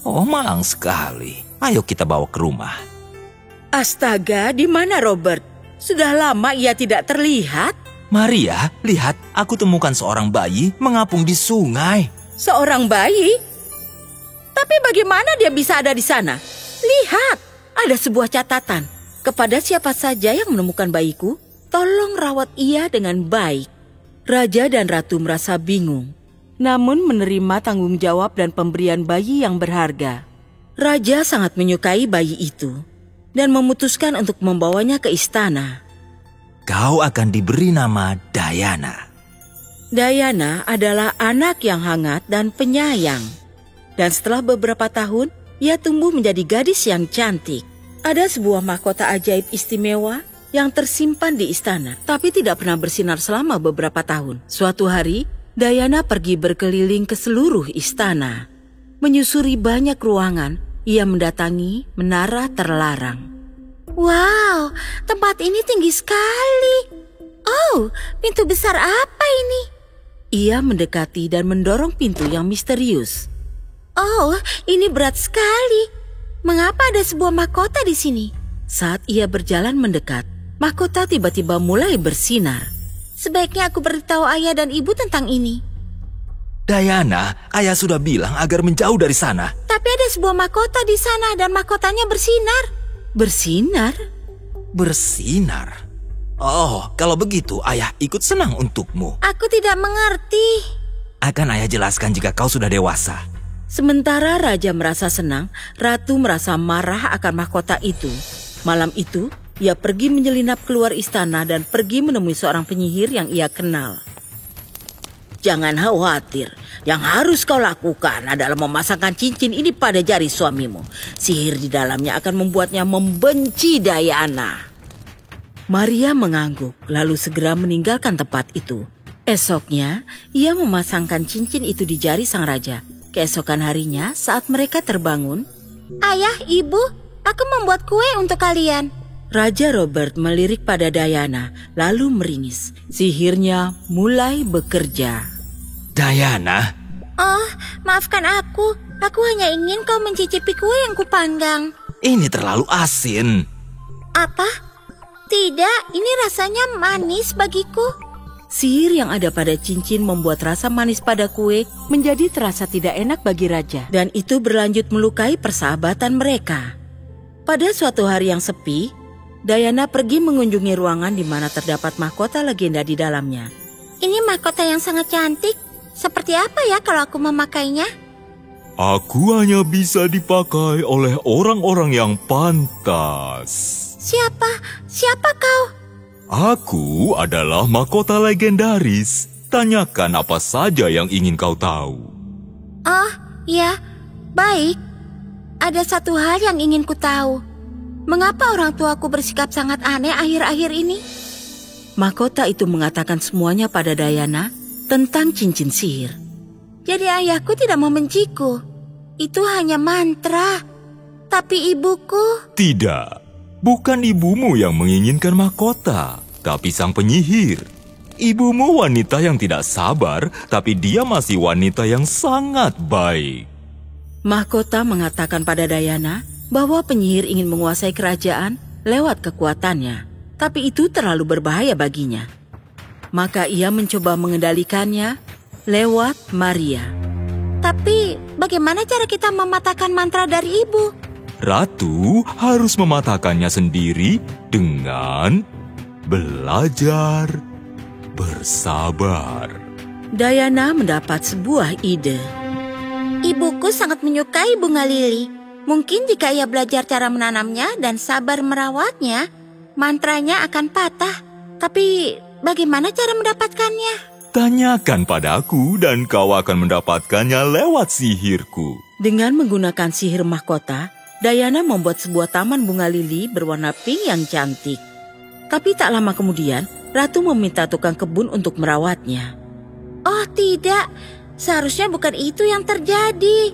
Oh, malang sekali. Ayo kita bawa ke rumah.
Astaga, di mana Robert? Sudah lama ia tidak terlihat.
Maria, lihat, aku temukan seorang bayi mengapung di sungai.
Seorang bayi? Tapi bagaimana dia bisa ada di sana? Lihat, ada sebuah catatan. Kepada siapa saja yang menemukan bayiku, tolong rawat ia dengan baik. Raja dan ratu merasa bingung, namun menerima tanggung jawab dan pemberian bayi yang berharga. Raja sangat menyukai bayi itu dan memutuskan untuk membawanya ke istana.
Kau akan diberi nama Diana.
Diana adalah anak yang hangat dan penyayang. Dan setelah beberapa tahun, ia tumbuh menjadi gadis yang cantik. Ada sebuah mahkota ajaib istimewa yang tersimpan di istana, tapi tidak pernah bersinar selama beberapa tahun. Suatu hari, Diana pergi berkeliling ke seluruh istana. Menyusuri banyak ruangan, ia mendatangi menara terlarang. Wow, tempat ini tinggi sekali. Oh, pintu besar apa ini? Ia mendekati dan mendorong pintu yang misterius. Oh, ini berat sekali. Mengapa ada sebuah mahkota di sini? Saat ia berjalan mendekat, mahkota tiba-tiba mulai bersinar. Sebaiknya aku beritahu ayah dan ibu tentang ini.
Diana, ayah sudah bilang agar menjauh dari sana.
Tapi ada sebuah mahkota di sana dan mahkotanya bersinar. Bersinar?
Bersinar? Oh, kalau begitu ayah ikut senang untukmu.
Aku tidak mengerti.
Akan ayah jelaskan jika kau sudah dewasa.
Sementara raja merasa senang, ratu merasa marah akan mahkota itu. Malam itu, ia pergi menyelinap keluar istana dan pergi menemui seorang penyihir yang ia kenal. Jangan khawatir, yang harus kau lakukan adalah memasangkan cincin ini pada jari suamimu. Sihir di dalamnya akan membuatnya membenci Diana. Maria mengangguk, lalu segera meninggalkan tempat itu. Esoknya, ia memasangkan cincin itu di jari sang raja. Keesokan harinya, saat mereka terbangun, "Ayah, ibu, aku membuat kue untuk kalian." Raja Robert melirik pada Diana, lalu meringis. Sihirnya mulai bekerja.
Diana?
Oh, maafkan aku. Aku hanya ingin kau mencicipi kue yang kupanggang.
Ini terlalu asin.
Apa? Tidak, ini rasanya manis bagiku. Sihir yang ada pada cincin membuat rasa manis pada kue menjadi terasa tidak enak bagi raja. Dan itu berlanjut melukai persahabatan mereka. Pada suatu hari yang sepi, Diana pergi mengunjungi ruangan di mana terdapat mahkota legenda di dalamnya. Ini mahkota yang sangat cantik. Seperti apa ya kalau aku memakainya?
Aku hanya bisa dipakai oleh orang-orang yang pantas.
Siapa kau?
Aku adalah mahkota legendaris. Tanyakan apa saja yang ingin kau tahu.
Oh, ya, baik. Ada satu hal yang ingin ku tahu. Mengapa orang tuaku bersikap sangat aneh akhir-akhir ini? Mahkota itu mengatakan semuanya pada Diana tentang cincin sihir. Jadi ayahku tidak membenciku. Itu hanya mantra. Tapi ibuku...
Tidak. Bukan ibumu yang menginginkan mahkota, tapi sang penyihir. Ibumu wanita yang tidak sabar, tapi dia masih wanita yang sangat baik.
Mahkota mengatakan pada Dayana bahwa penyihir ingin menguasai kerajaan lewat kekuatannya, tapi itu terlalu berbahaya baginya. Maka ia mencoba mengendalikannya lewat Maria.
Tapi bagaimana cara kita mematahkan mantra dari ibu?
Ratu harus mematahkannya sendiri dengan belajar bersabar.
Dayana mendapat sebuah ide.
Ibuku sangat menyukai bunga lili. Mungkin jika ia belajar cara menanamnya dan sabar merawatnya, mantranya akan patah. Tapi bagaimana cara mendapatkannya?
Tanyakan padaku dan kau akan mendapatkannya lewat sihirku.
Dengan menggunakan sihir mahkota, Dayana membuat sebuah taman bunga lili berwarna pink yang cantik. Tapi tak lama kemudian, Ratu meminta tukang kebun untuk merawatnya.
Oh tidak, seharusnya bukan itu yang terjadi.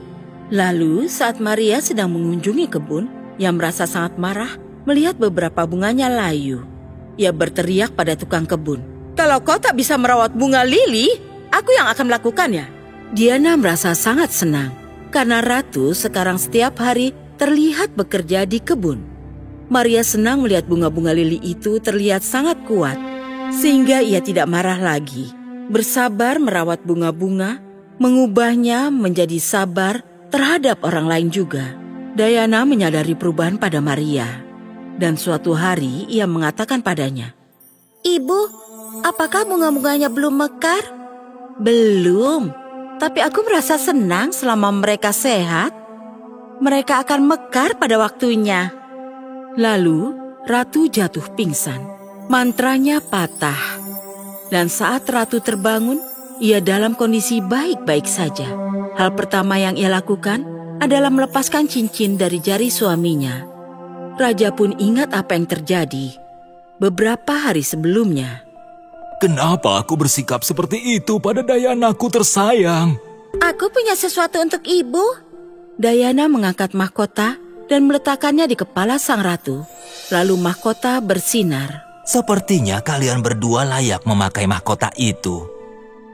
Lalu saat Maria sedang mengunjungi kebun, ia merasa sangat marah melihat beberapa bunganya layu. Ia berteriak pada tukang kebun, "Kalau kau tak bisa merawat bunga lili, aku yang akan melakukannya." Diana merasa sangat senang karena Ratu sekarang setiap hari terlihat bekerja di kebun. Maria senang melihat bunga-bunga lili itu terlihat sangat kuat, sehingga ia tidak marah lagi. Bersabar merawat bunga-bunga, mengubahnya menjadi sabar terhadap orang lain juga. Dayana menyadari perubahan pada Maria. Dan suatu hari ia mengatakan padanya,
Ibu, apakah bunga-bunganya belum mekar?
"Belum, tapi aku merasa senang selama mereka sehat. Mereka akan mekar pada waktunya." Lalu Ratu jatuh pingsan. Mantranya patah. Dan saat Ratu terbangun, ia dalam kondisi baik-baik saja. Hal pertama yang ia lakukan adalah melepaskan cincin dari jari suaminya. Raja pun ingat apa yang terjadi beberapa hari sebelumnya.
Kenapa aku bersikap seperti itu pada Dayanaku tersayang?
Aku punya sesuatu untuk ibu.
Dayana mengangkat mahkota dan meletakkannya di kepala sang ratu. Lalu mahkota bersinar.
Sepertinya kalian berdua layak memakai mahkota itu.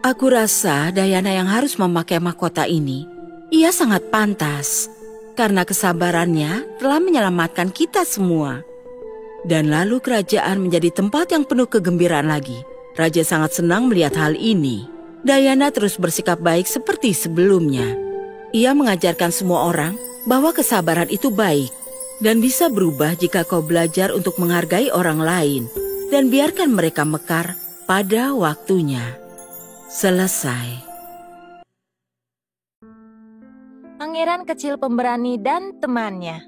Aku rasa Dayana yang harus memakai mahkota ini. Ia sangat pantas, karena kesabarannya telah menyelamatkan kita semua. Dan lalu kerajaan menjadi tempat yang penuh kegembiraan lagi. Raja sangat senang melihat hal ini. Dayana terus bersikap baik seperti sebelumnya. Ia mengajarkan semua orang bahwa kesabaran itu baik dan bisa berubah jika kau belajar untuk menghargai orang lain dan biarkan mereka mekar pada waktunya. Selesai.
Pangeran Kecil Pemberani dan Temannya.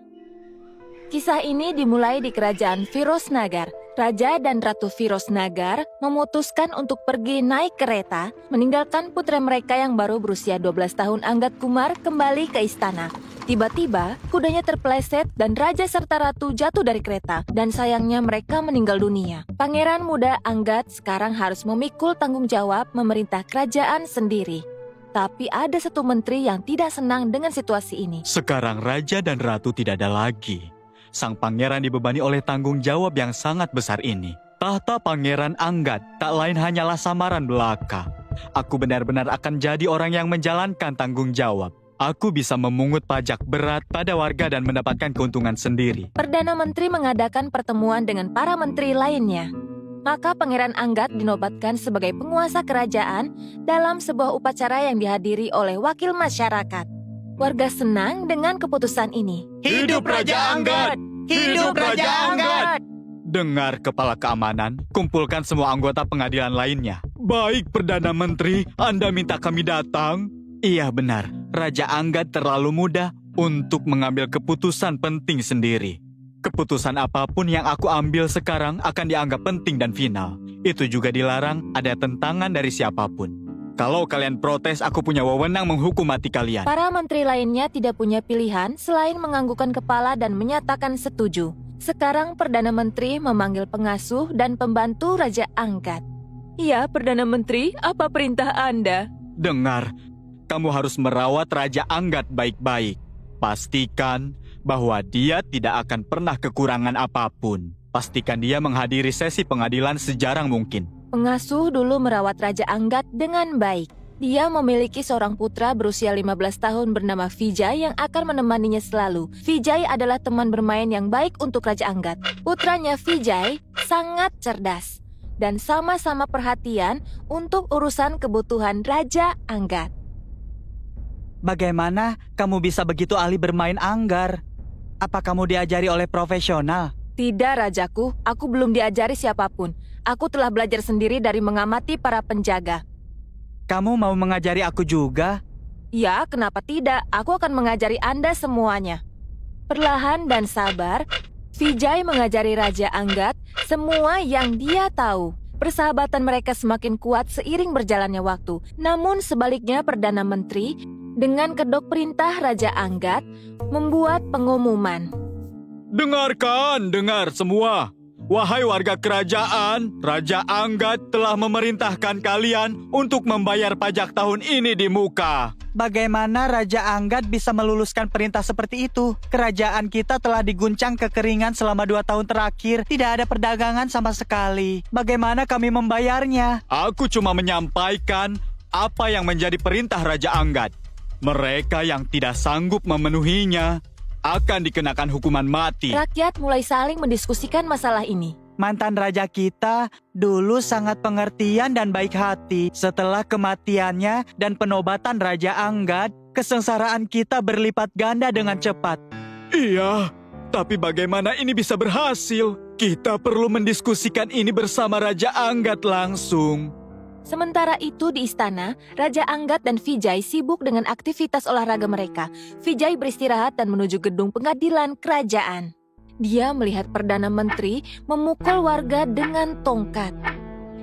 Kisah ini dimulai di kerajaan Virosnagar. Raja dan Ratu Virosnagar memutuskan untuk pergi naik kereta, meninggalkan putra mereka yang baru berusia 12 tahun Anggat Kumar kembali ke istana. Tiba-tiba, kudanya terpeleset dan raja serta ratu jatuh dari kereta, dan sayangnya mereka meninggal dunia. Pangeran muda Anggat sekarang harus memikul tanggung jawab memerintah kerajaan sendiri. Tapi ada satu menteri yang tidak senang dengan situasi ini.
Sekarang raja dan ratu tidak ada lagi. Sang pangeran dibebani oleh tanggung jawab yang sangat besar ini. Tahta Pangeran Anggat tak lain hanyalah samaran belaka. Aku benar-benar akan jadi orang yang menjalankan tanggung jawab. Aku bisa memungut pajak berat pada warga dan mendapatkan keuntungan sendiri.
Perdana Menteri mengadakan pertemuan dengan para menteri lainnya. Maka Pangeran Anggat dinobatkan sebagai penguasa kerajaan dalam sebuah upacara yang dihadiri oleh wakil masyarakat. Warga senang dengan keputusan ini.
Hidup Raja Anggat! Hidup Raja Anggat! Dengar Kepala Keamanan, kumpulkan semua anggota pengadilan lainnya. Baik, Perdana Menteri, Anda minta kami datang? Iya benar, Raja Anggat terlalu muda untuk mengambil keputusan penting sendiri. Keputusan apapun yang aku ambil sekarang akan dianggap penting dan final. Itu juga dilarang ada tentangan dari siapapun. Kalau kalian protes, aku punya wewenang menghukum mati kalian.
Para menteri lainnya tidak punya pilihan selain menganggukkan kepala dan menyatakan setuju. Sekarang Perdana Menteri memanggil pengasuh dan pembantu Raja Anggat. Ya, Perdana Menteri, apa perintah Anda?
Dengar, kamu harus merawat Raja Anggat baik-baik. Pastikan bahwa dia tidak akan pernah kekurangan apapun. Pastikan dia menghadiri sesi pengadilan sejarang mungkin.
Pengasuh dulu merawat Raja Anggat dengan baik. Dia memiliki seorang putra berusia 15 tahun bernama Vijay yang akan menemaninya selalu. Vijay adalah teman bermain yang baik untuk Raja Anggat. Putranya Vijay sangat cerdas dan sama-sama perhatian untuk urusan kebutuhan Raja Anggat.
Bagaimana kamu bisa begitu ahli bermain anggar? Apa kamu diajari oleh profesional?
Tidak, Rajaku. Aku belum diajari siapapun. Aku telah belajar sendiri dari mengamati para penjaga.
Kamu mau mengajari aku juga?
Ya, kenapa tidak? Aku akan mengajari Anda semuanya. Perlahan dan sabar, Vijay mengajari Raja Anggat semua yang dia tahu. Persahabatan mereka semakin kuat seiring berjalannya waktu. Namun sebaliknya Perdana Menteri dengan kedok perintah Raja Anggat membuat pengumuman.
Dengar semua. Wahai warga kerajaan, Raja Anggat telah memerintahkan kalian untuk membayar pajak tahun ini di muka. Bagaimana Raja Anggat bisa meluluskan perintah seperti itu? Kerajaan kita telah diguncang kekeringan selama 2 tahun terakhir. Tidak ada perdagangan sama sekali. Bagaimana kami membayarnya? Aku cuma menyampaikan apa yang menjadi perintah Raja Anggat. Mereka yang tidak sanggup memenuhinya akan dikenakan hukuman mati.
Rakyat mulai saling mendiskusikan masalah ini.
Mantan raja kita dulu sangat pengertian dan baik hati. Setelah kematiannya dan penobatan Raja Anggat, kesengsaraan kita berlipat ganda dengan cepat. Iya, tapi bagaimana ini bisa berhasil? Kita perlu mendiskusikan ini bersama Raja Anggat langsung.
Sementara itu di istana, Raja Anggat dan Vijay sibuk dengan aktivitas olahraga mereka. Vijay beristirahat dan menuju gedung pengadilan kerajaan. Dia melihat Perdana Menteri memukul warga dengan tongkat.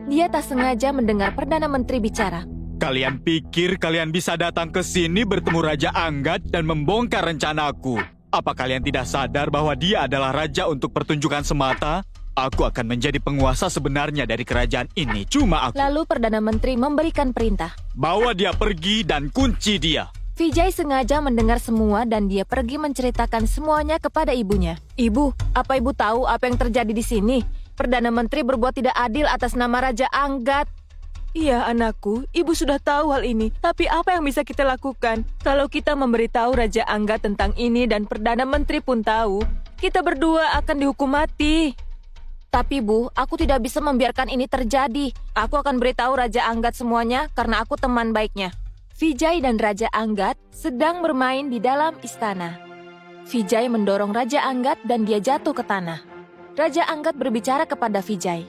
Dia tak sengaja mendengar Perdana Menteri bicara.
Kalian pikir kalian bisa datang ke sini bertemu Raja Anggat dan membongkar rencanaku? Apa kalian tidak sadar bahwa dia adalah raja untuk pertunjukan semata? Aku akan menjadi penguasa sebenarnya dari kerajaan ini, cuma aku.
Lalu Perdana Menteri memberikan perintah.
Bawa dia pergi dan kunci dia.
Vijay sengaja mendengar semua dan dia pergi menceritakan semuanya kepada ibunya. Ibu, apa ibu tahu apa yang terjadi di sini? Perdana Menteri berbuat tidak adil atas nama Raja Anggat. Iya anakku, ibu sudah tahu hal ini. Tapi apa yang bisa kita lakukan? Kalau kita memberitahu Raja Anggat tentang ini dan Perdana Menteri pun tahu, kita berdua akan dihukum mati. Tapi Bu, aku tidak bisa membiarkan ini terjadi. Aku akan beritahu Raja Anggat semuanya karena aku teman baiknya. Vijay dan Raja Anggat sedang bermain di dalam istana. Vijay mendorong Raja Anggat dan dia jatuh ke tanah. Raja Anggat berbicara kepada Vijay.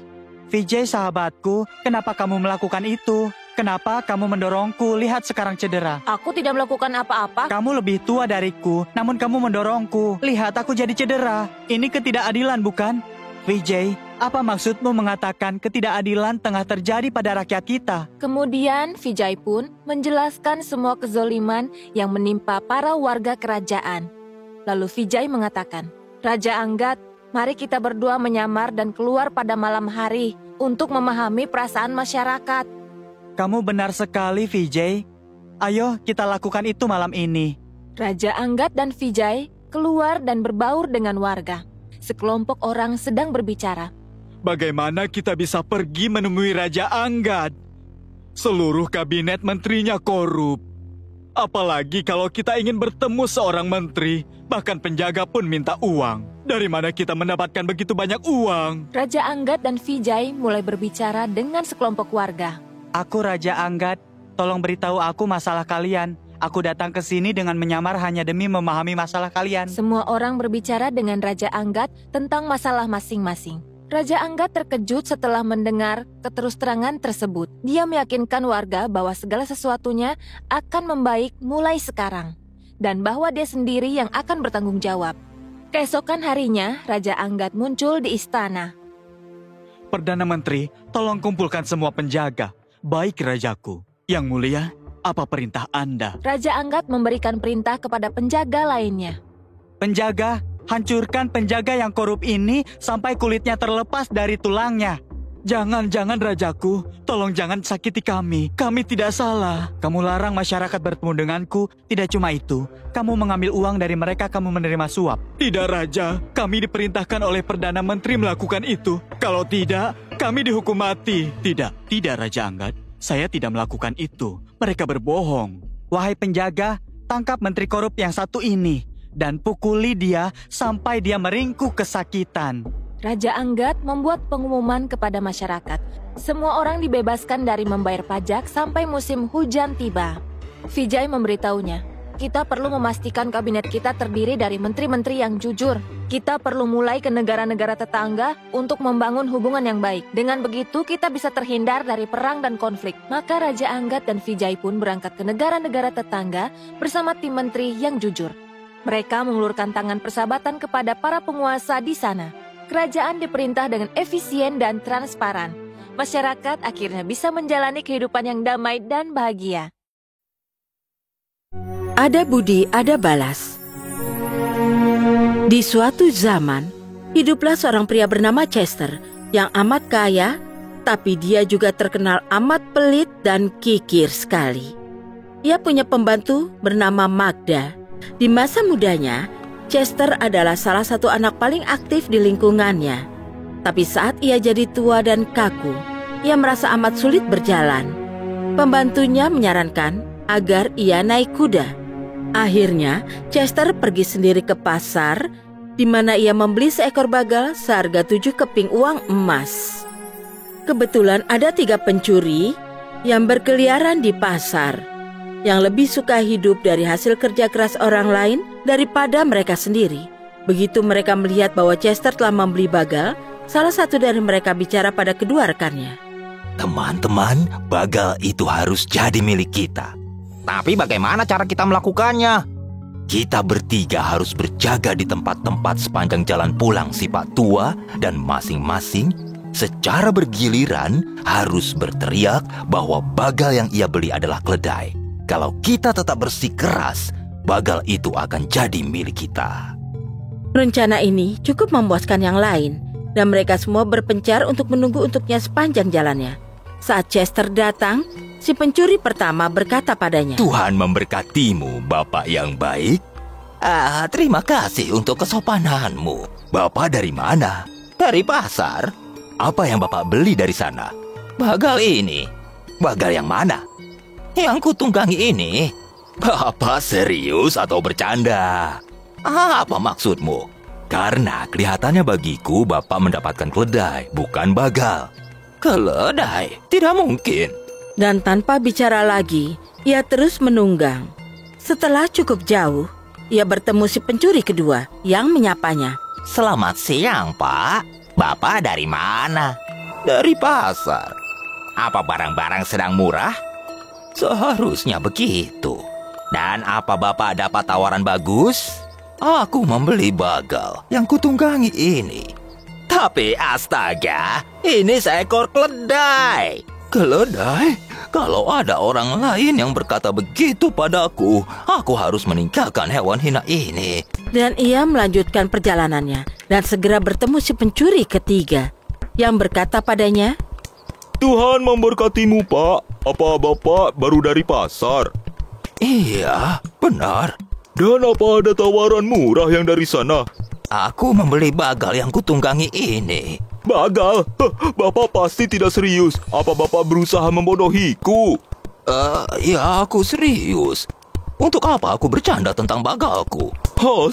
Vijay sahabatku, kenapa kamu melakukan itu? Kenapa kamu mendorongku? Lihat sekarang cedera.
Aku tidak melakukan apa-apa.
Kamu lebih tua dariku, namun kamu mendorongku. Lihat aku jadi cedera. Ini ketidakadilan bukan? Vijay, apa maksudmu mengatakan ketidakadilan tengah terjadi pada rakyat kita?
Kemudian Vijay pun menjelaskan semua kezoliman yang menimpa para warga kerajaan. Lalu Vijay mengatakan, Raja Anggat, mari kita berdua menyamar dan keluar pada malam hari untuk memahami perasaan masyarakat.
Kamu benar sekali, Vijay. Ayo kita lakukan itu malam ini.
Raja Anggat dan Vijay keluar dan berbaur dengan warga. Sekelompok orang sedang berbicara.
Bagaimana kita bisa pergi menemui Raja Anggat? Seluruh kabinet menterinya korup. Apalagi kalau kita ingin bertemu seorang menteri, bahkan penjaga pun minta uang. Dari mana kita mendapatkan begitu banyak uang?
Raja Anggat dan Vijay mulai berbicara dengan sekelompok warga.
Aku Raja Anggat, tolong beritahu aku masalah kalian. Aku datang ke sini dengan menyamar hanya demi memahami masalah kalian.
Semua orang berbicara dengan Raja Anggat tentang masalah masing-masing. Raja Anggat terkejut setelah mendengar keterus-terangan tersebut. Dia meyakinkan warga bahwa segala sesuatunya akan membaik mulai sekarang. Dan bahwa dia sendiri yang akan bertanggung jawab. Keesokan harinya, Raja Anggat muncul di istana.
Perdana Menteri, tolong kumpulkan semua penjaga. Baik Rajaku. Yang mulia, apa perintah Anda?
Raja Anggat memberikan perintah kepada penjaga lainnya.
Penjaga, hancurkan penjaga yang korup ini sampai kulitnya terlepas dari tulangnya. Jangan Rajaku, tolong jangan sakiti kami. Kami tidak salah. Kamu larang masyarakat bertemu denganku. Tidak cuma itu, kamu mengambil uang dari mereka, kamu menerima suap. Tidak Raja, kami diperintahkan oleh Perdana Menteri melakukan itu. Kalau tidak, kami dihukum mati. Tidak Raja Anggat. Saya tidak melakukan itu. Mereka berbohong. Wahai penjaga, tangkap menteri korup yang satu ini dan pukuli dia sampai dia meringkuk kesakitan.
Raja Anggat membuat pengumuman kepada masyarakat. Semua orang dibebaskan dari membayar pajak sampai musim hujan tiba. Vijay memberitahunya, kita perlu memastikan kabinet kita terdiri dari menteri-menteri yang jujur. Kita perlu mulai ke negara-negara tetangga untuk membangun hubungan yang baik. Dengan begitu kita bisa terhindar dari perang dan konflik. Maka Raja Anggat dan Vijay pun berangkat ke negara-negara tetangga bersama tim menteri yang jujur. Mereka mengulurkan tangan persahabatan kepada para penguasa di sana. Kerajaan diperintah dengan efisien dan transparan. Masyarakat akhirnya bisa menjalani kehidupan yang damai dan bahagia.
Ada budi, ada balas. Di suatu zaman, hiduplah seorang pria bernama Chester yang amat kaya, tapi dia juga terkenal amat pelit dan kikir sekali. Ia punya pembantu bernama Magda. Di masa mudanya, Chester adalah salah satu anak paling aktif di lingkungannya. Tapi saat ia jadi tua dan kaku, ia merasa amat sulit berjalan. Pembantunya menyarankan agar ia naik kuda. Akhirnya, Chester pergi sendiri ke pasar, di mana ia membeli seekor bagal seharga 7 keping uang emas. Kebetulan ada 3 pencuri yang berkeliaran di pasar, yang lebih suka hidup dari hasil kerja keras orang lain daripada mereka sendiri. Begitu mereka melihat bahwa Chester telah membeli bagal, salah satu dari mereka bicara pada kedua rekannya.
Teman-teman, bagal itu harus jadi milik kita.
Tapi bagaimana cara kita melakukannya?
Kita bertiga harus berjaga di tempat-tempat sepanjang jalan pulang si Pak Tua dan masing-masing secara bergiliran harus berteriak bahwa bagal yang ia beli adalah keledai. Kalau kita tetap bersikeras, bagal itu akan jadi milik kita.
Rencana ini cukup memuaskan yang lain, dan mereka semua berpencar untuk menunggu untuknya sepanjang jalannya. Saat Chester datang, si pencuri pertama berkata padanya,
Tuhan memberkatimu, Bapak yang baik. Terima kasih untuk kesopananmu. Bapak dari mana? Dari pasar. Apa yang Bapak beli dari sana? Bagal ini. Bagal yang mana? Yang kutunggangi ini. Bapak serius atau bercanda? Apa maksudmu? Karena kelihatannya bagiku Bapak mendapatkan keledai, bukan bagal. Keledai? Tidak mungkin.
Dan tanpa bicara lagi, ia terus menunggang. Setelah cukup jauh, ia bertemu si pencuri kedua yang menyapanya.
Selamat siang, Pak. Bapak dari mana?
Dari pasar.
Apa barang-barang sedang murah?
Seharusnya begitu. Dan apa Bapak dapat tawaran bagus? Aku membeli bagal yang kutunggangi ini.
Tapi astaga, ini seekor keledai.
Keledai? Kalau ada orang lain yang berkata begitu padaku, aku harus meninggalkan hewan hina ini.
Dan ia melanjutkan perjalanannya dan segera bertemu si pencuri ketiga yang berkata padanya,
Tuhan memberkatimu, Pak. Apa Bapak baru dari pasar?
Iya, benar.
Dan apa ada tawaran murah yang dari sana?
Aku membeli bagal yang kutunggangi ini.
Bagal? Bapak pasti tidak serius. Apa Bapak berusaha membodohiku?
Ya aku serius. Untuk apa aku bercanda tentang bagalku?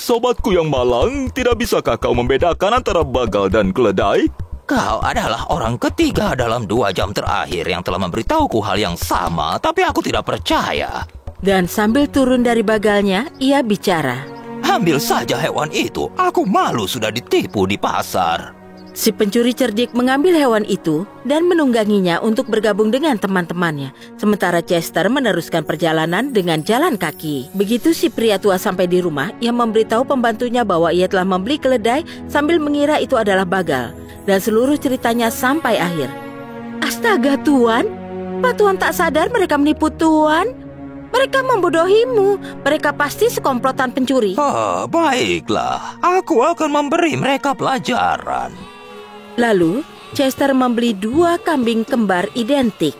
Sobatku yang malang, tidak bisakah kau membedakan antara bagal dan keledai?
Kau adalah orang ketiga dalam 2 jam terakhir yang telah memberitahuku hal yang sama, tapi aku tidak percaya.
Dan sambil turun dari bagalnya, ia bicara,
Ambil saja hewan itu, aku malu sudah ditipu di pasar.
Si pencuri cerdik mengambil hewan itu dan menungganginya untuk bergabung dengan teman-temannya. Sementara Chester meneruskan perjalanan dengan jalan kaki. Begitu si pria tua sampai di rumah, ia memberitahu pembantunya bahwa ia telah membeli keledai sambil mengira itu adalah bagal. Dan seluruh ceritanya sampai akhir. Astaga Tuan, Pak Tuan tak sadar mereka menipu Tuan. Mereka membodohimu. Mereka pasti sekomplotan pencuri.
Baiklah. Aku akan memberi mereka pelajaran.
Lalu, Chester membeli 2 kambing kembar identik.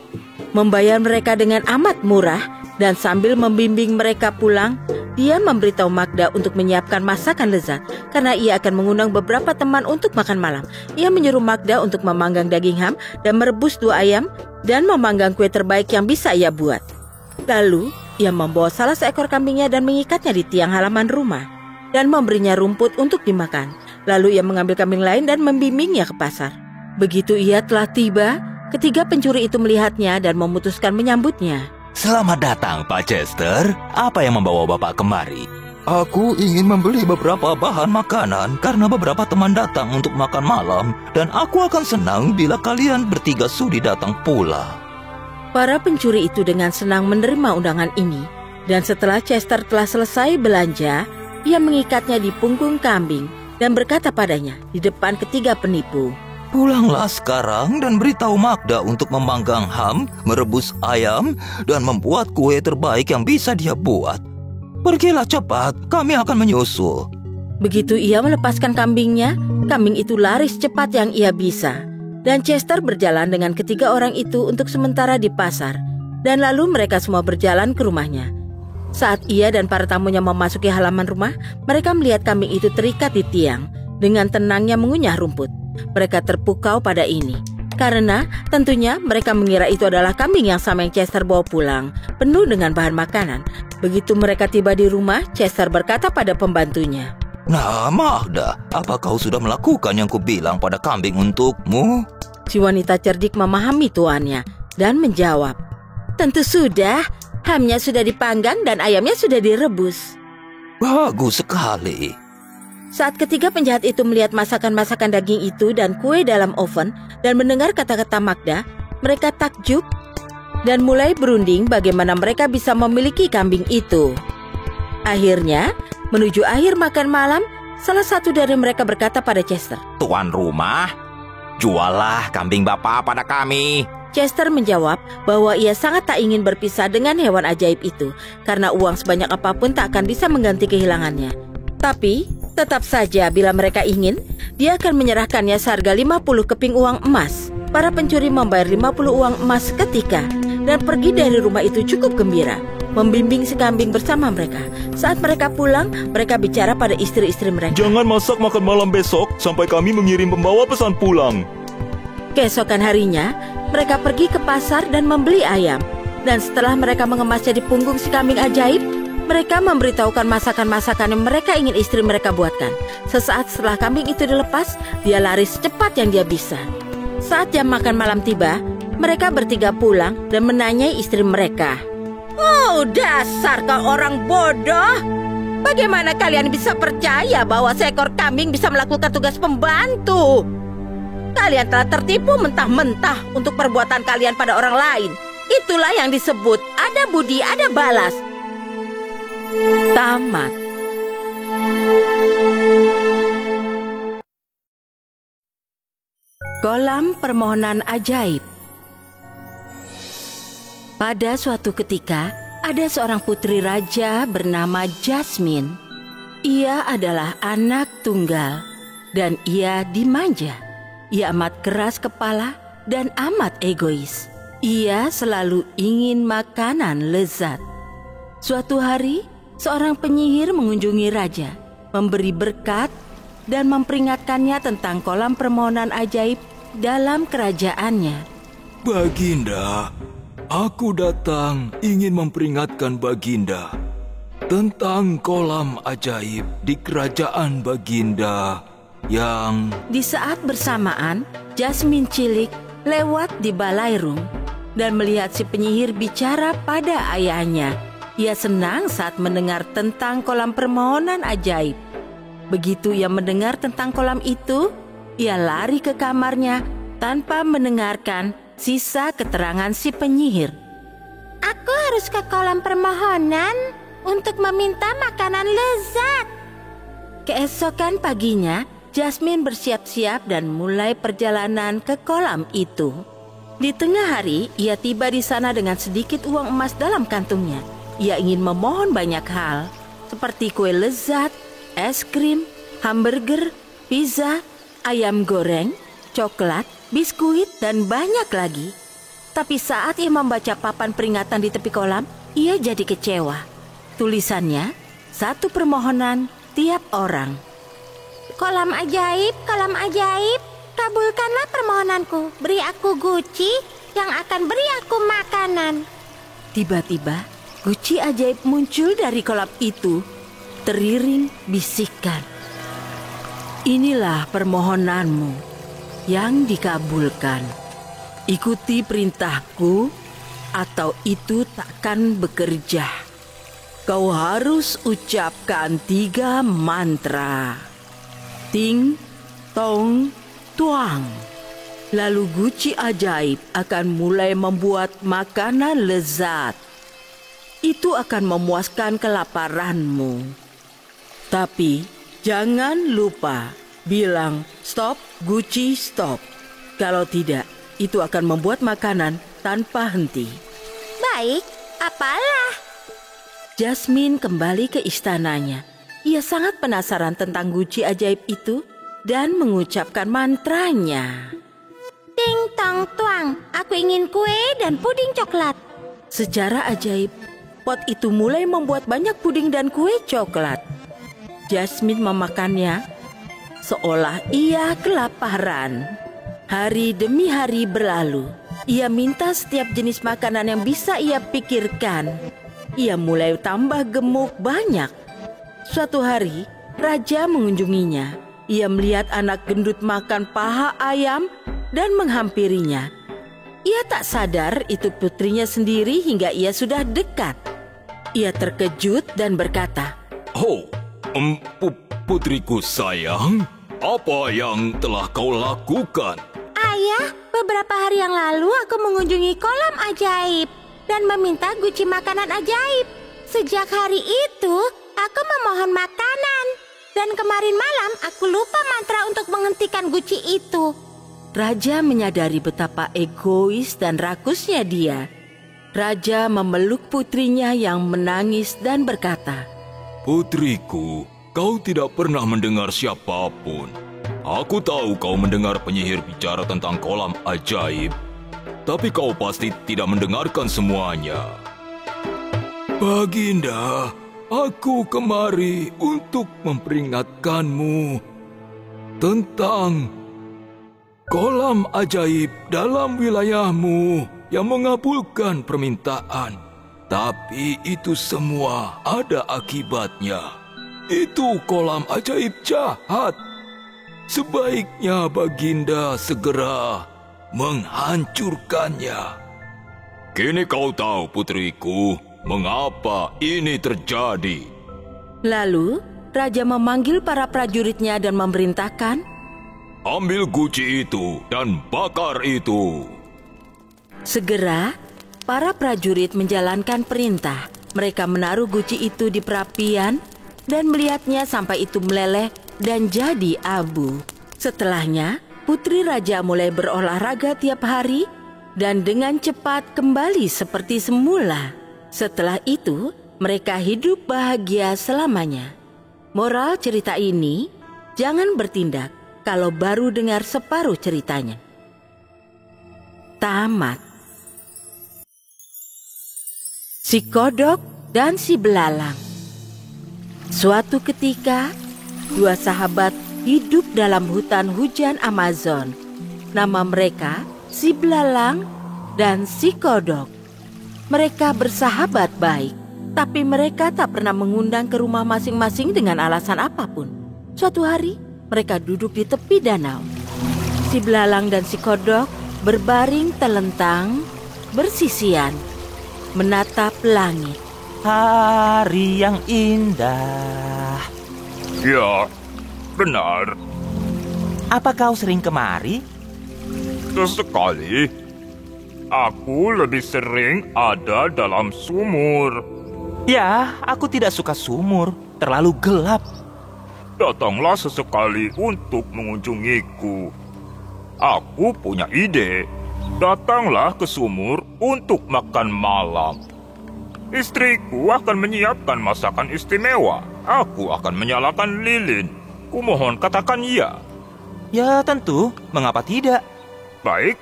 Membayar mereka dengan amat murah. Dan sambil membimbing mereka pulang, dia memberitahu Magda untuk menyiapkan masakan lezat. Karena ia akan mengundang beberapa teman untuk makan malam. Ia menyuruh Magda untuk memanggang daging ham dan merebus 2 ayam. Dan memanggang kue terbaik yang bisa ia buat. Lalu, ia membawa salah seekor kambingnya dan mengikatnya di tiang halaman rumah dan memberinya rumput untuk dimakan. Lalu ia mengambil kambing lain dan membimbingnya ke pasar. Begitu ia telah tiba, ketiga pencuri itu melihatnya dan memutuskan menyambutnya.
Selamat datang, Pak Chester. Apa yang membawa Bapak kemari? Aku ingin membeli beberapa bahan makanan karena beberapa teman datang untuk makan malam. Dan aku akan senang bila kalian bertiga sudi datang pula.
Para pencuri itu dengan senang menerima undangan ini. Dan setelah Chester telah selesai belanja, ia mengikatnya di punggung kambing dan berkata padanya di depan ketiga penipu,
Pulanglah sekarang dan beritahu Magda untuk memanggang ham, merebus ayam, dan membuat kue terbaik yang bisa dia buat. Pergilah cepat, kami akan menyusul.
Begitu ia melepaskan kambingnya, kambing itu lari secepat yang ia bisa. Dan Chester berjalan dengan ketiga orang itu untuk sementara di pasar. Dan lalu mereka semua berjalan ke rumahnya. Saat ia dan para tamunya memasuki halaman rumah, mereka melihat kambing itu terikat di tiang, dengan tenangnya mengunyah rumput. Mereka terpukau pada ini, karena tentunya mereka mengira itu adalah kambing yang sama yang Chester bawa pulang, penuh dengan bahan makanan. Begitu mereka tiba di rumah, Chester berkata pada pembantunya,
Nah, Magda, apa kau sudah melakukan yang kubilang pada kambing untukmu?
Si wanita cerdik memahami tuannya dan menjawab, Tentu sudah, hamnya sudah dipanggang dan ayamnya sudah direbus.
Bagus sekali.
Saat ketiga penjahat itu melihat masakan-masakan daging itu dan kue dalam oven dan mendengar kata-kata Magda, mereka takjub dan mulai berunding bagaimana mereka bisa memiliki kambing itu. Akhirnya, menuju akhir makan malam, salah satu dari mereka berkata pada Chester,
Tuan rumah, juallah kambing Bapak pada kami.
Chester menjawab bahwa ia sangat tak ingin berpisah dengan hewan ajaib itu karena uang sebanyak apapun tak akan bisa mengganti kehilangannya. Tapi, tetap saja bila mereka ingin, dia akan menyerahkannya seharga 50 keping uang emas. Para pencuri membayar 50 uang emas seketika dan pergi dari rumah itu cukup gembira, membimbing si kambing bersama mereka. Saat mereka pulang, mereka bicara pada istri-istri mereka.
Jangan masak makan malam besok sampai kami mengirim pembawa pesan pulang.
Keesokan harinya, mereka pergi ke pasar dan membeli ayam. Dan setelah mereka mengemasnya di punggung si kambing ajaib, mereka memberitahukan masakan-masakan yang mereka ingin istri mereka buatkan. Sesaat setelah kambing itu dilepas, dia lari secepat yang dia bisa. Saat jam makan malam tiba, mereka bertiga pulang dan menanyai istri mereka. Oh, dasar kau orang bodoh! Bagaimana kalian bisa percaya bahwa seekor kambing bisa melakukan tugas pembantu? Kalian telah tertipu mentah-mentah untuk perbuatan kalian pada orang lain. Itulah yang disebut ada budi, ada balas. Tamat. Kolam permohonan ajaib. Pada suatu ketika, ada seorang putri raja bernama Jasmine. Ia adalah anak tunggal dan ia dimanja. Ia amat keras kepala dan amat egois. Ia selalu ingin makanan lezat. Suatu hari, seorang penyihir mengunjungi raja, memberi berkat dan memperingatkannya tentang kolam permohonan ajaib dalam kerajaannya.
Baginda, aku datang ingin memperingatkan Baginda tentang kolam ajaib di kerajaan Baginda yang...
Di saat bersamaan, Jasmine cilik lewat di balairung dan melihat si penyihir bicara pada ayahnya. Ia senang saat mendengar tentang kolam permohonan ajaib. Begitu ia mendengar tentang kolam itu, ia lari ke kamarnya tanpa mendengarkan sisa keterangan si penyihir.
Aku harus ke kolam permohonan untuk meminta makanan lezat.
Keesokan paginya, Jasmine bersiap-siap dan mulai perjalanan ke kolam itu. Di tengah hari, ia tiba di sana dengan sedikit uang emas dalam kantungnya. Ia ingin memohon banyak hal, seperti kue lezat, es krim, hamburger, pizza, ayam goreng, coklat, biskuit, dan banyak lagi. Tapi saat ia membaca papan peringatan di tepi kolam, ia jadi kecewa. Tulisannya, satu permohonan tiap orang.
Kolam ajaib, kabulkanlah permohonanku. Beri aku guci yang akan beri aku makanan.
Tiba-tiba, guci ajaib muncul dari kolam itu. Teriring bisikan. Inilah permohonanmu yang dikabulkan. Ikuti perintahku atau itu takkan bekerja. Kau harus ucapkan 3 mantra. Ting, tong, tuang. Lalu guci ajaib akan mulai membuat makanan lezat. Itu akan memuaskan kelaparanmu. Tapi jangan lupa bilang stop, guci stop. Kalau tidak, itu akan membuat makanan tanpa henti.
Baik, apalah?
Jasmine kembali ke istananya. Ia sangat penasaran tentang guci ajaib itu dan mengucapkan mantranya.
Ting tong tuang, aku ingin kue dan puding coklat.
Secara ajaib, pot itu mulai membuat banyak puding dan kue coklat. Jasmine memakannya seolah ia kelaparan. Hari demi hari berlalu. Ia minta setiap jenis makanan yang bisa ia pikirkan. Ia mulai tambah gemuk banyak. Suatu hari, raja mengunjunginya. Ia melihat anak gendut makan paha ayam dan menghampirinya. Ia tak sadar itu putrinya sendiri hingga ia sudah dekat. Ia terkejut dan berkata,
Oh, putriku sayang, apa yang telah kau lakukan?
Ayah, beberapa hari yang lalu aku mengunjungi kolam ajaib dan meminta guci makanan ajaib. Sejak hari itu, aku memohon makanan. Dan kemarin malam aku lupa mantra untuk menghentikan guci itu.
Raja menyadari betapa egois dan rakusnya dia. Raja memeluk putrinya yang menangis dan berkata,
Putriku, kau tidak pernah mendengar siapapun. Aku tahu kau mendengar penyihir bicara tentang kolam ajaib, tapi kau pasti tidak mendengarkan semuanya. Baginda, aku kemari untuk memperingatkanmu tentang kolam ajaib dalam wilayahmu yang mengabulkan permintaan. Tapi itu semua ada akibatnya. Itu kolam ajaib jahat. Sebaiknya Baginda segera menghancurkannya. Kini kau tahu, putriku, mengapa ini terjadi.
Lalu, raja memanggil para prajuritnya dan memerintahkan,
Ambil guci itu dan bakar itu.
Segera, para prajurit menjalankan perintah. Mereka menaruh guci itu di perapian dan melihatnya sampai itu meleleh dan jadi abu. Setelahnya, putri raja mulai berolahraga tiap hari dan dengan cepat kembali seperti semula. Setelah itu, mereka hidup bahagia selamanya. Moral cerita ini, jangan bertindak kalau baru dengar separuh ceritanya. Tamat. Si kodok dan si belalang. Suatu ketika, 2 sahabat hidup dalam hutan hujan Amazon. Nama mereka si belalang dan si kodok. Mereka bersahabat baik, tapi mereka tak pernah mengundang ke rumah masing-masing dengan alasan apapun. Suatu hari, mereka duduk di tepi danau. Si belalang dan si kodok berbaring telentang, bersisian, menatap langit.
Hari yang indah.
Ya, benar.
Apa kau sering kemari?
Sesekali. Aku lebih sering ada dalam sumur.
Ya, aku tidak suka sumur. Terlalu gelap.
Datanglah sesekali untuk mengunjungiku. Aku punya ide. Datanglah ke sumur untuk makan malam. Istriku akan menyiapkan masakan istimewa. Aku akan menyalakan lilin. Kumohon katakan ya.
Ya tentu, mengapa tidak?
Baik,